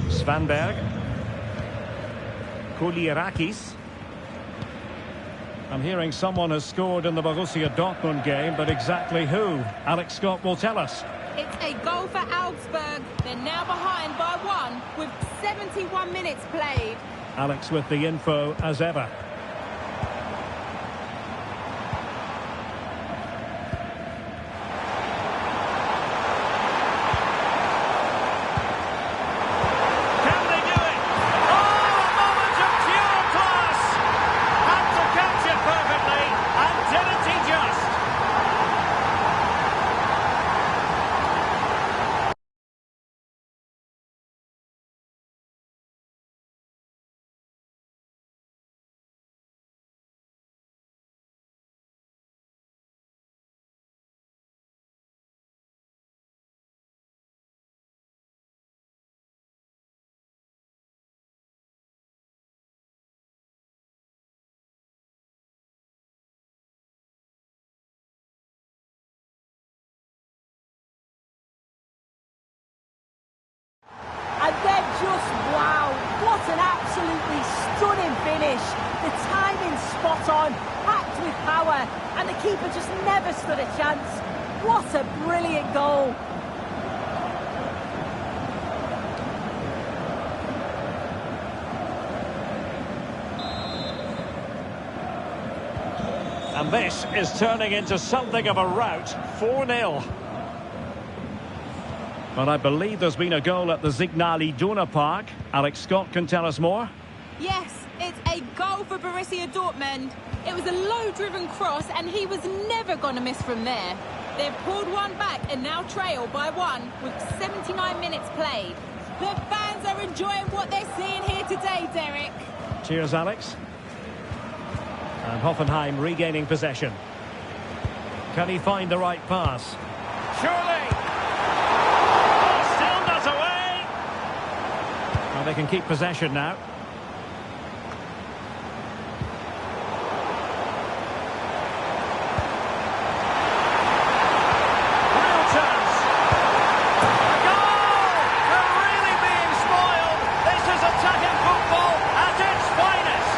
Svanberg. Kulierakis. I'm hearing someone has scored in the Borussia Dortmund game, but exactly who? Alex Scott will tell us. It's a goal for Augsburg. They're now behind by 1 with 71 minutes played. Alex with the info as ever. And then just, wow, what an absolutely stunning finish. The timing spot on, packed with power, and the keeper just never stood a chance. What a brilliant goal. And this is turning into something of a rout. 4-0. But I believe there's been a goal at the Signal Iduna Park. Alex Scott can tell us more. Yes, it's a goal for Borussia Dortmund. It was a low-driven cross, and he was never going to miss from there. They've pulled one back and now trail by 1 with 79 minutes played. The fans are enjoying what they're seeing here today, Derek. Cheers, Alex. And Hoffenheim regaining possession. Can he find the right pass? Surely! They can keep possession now. Real chance. A goal! They're really being spoiled. This is attacking football at its finest.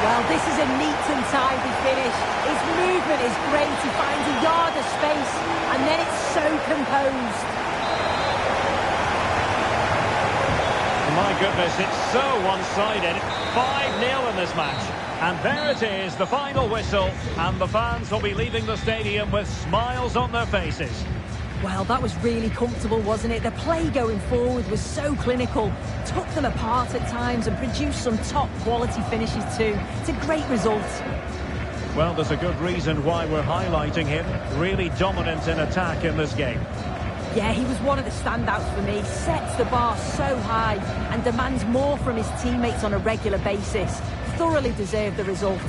Well, this is a neat and tidy finish. His movement is great. He finds a yard of space, and then it's so composed. My goodness, it's so one-sided. 5-0 in this match. And there it is, the final whistle. And the fans will be leaving the stadium with smiles on their faces. Well, that was really comfortable, wasn't it? The play going forward was so clinical. Took them apart at times and produced some top-quality finishes too. It's a great result. Well, there's a good reason why we're highlighting him. Really dominant in attack in this game. Yeah, he was one of the standouts for me. Sets the bar so high and demands more from his teammates on a regular basis. Thoroughly deserved the result.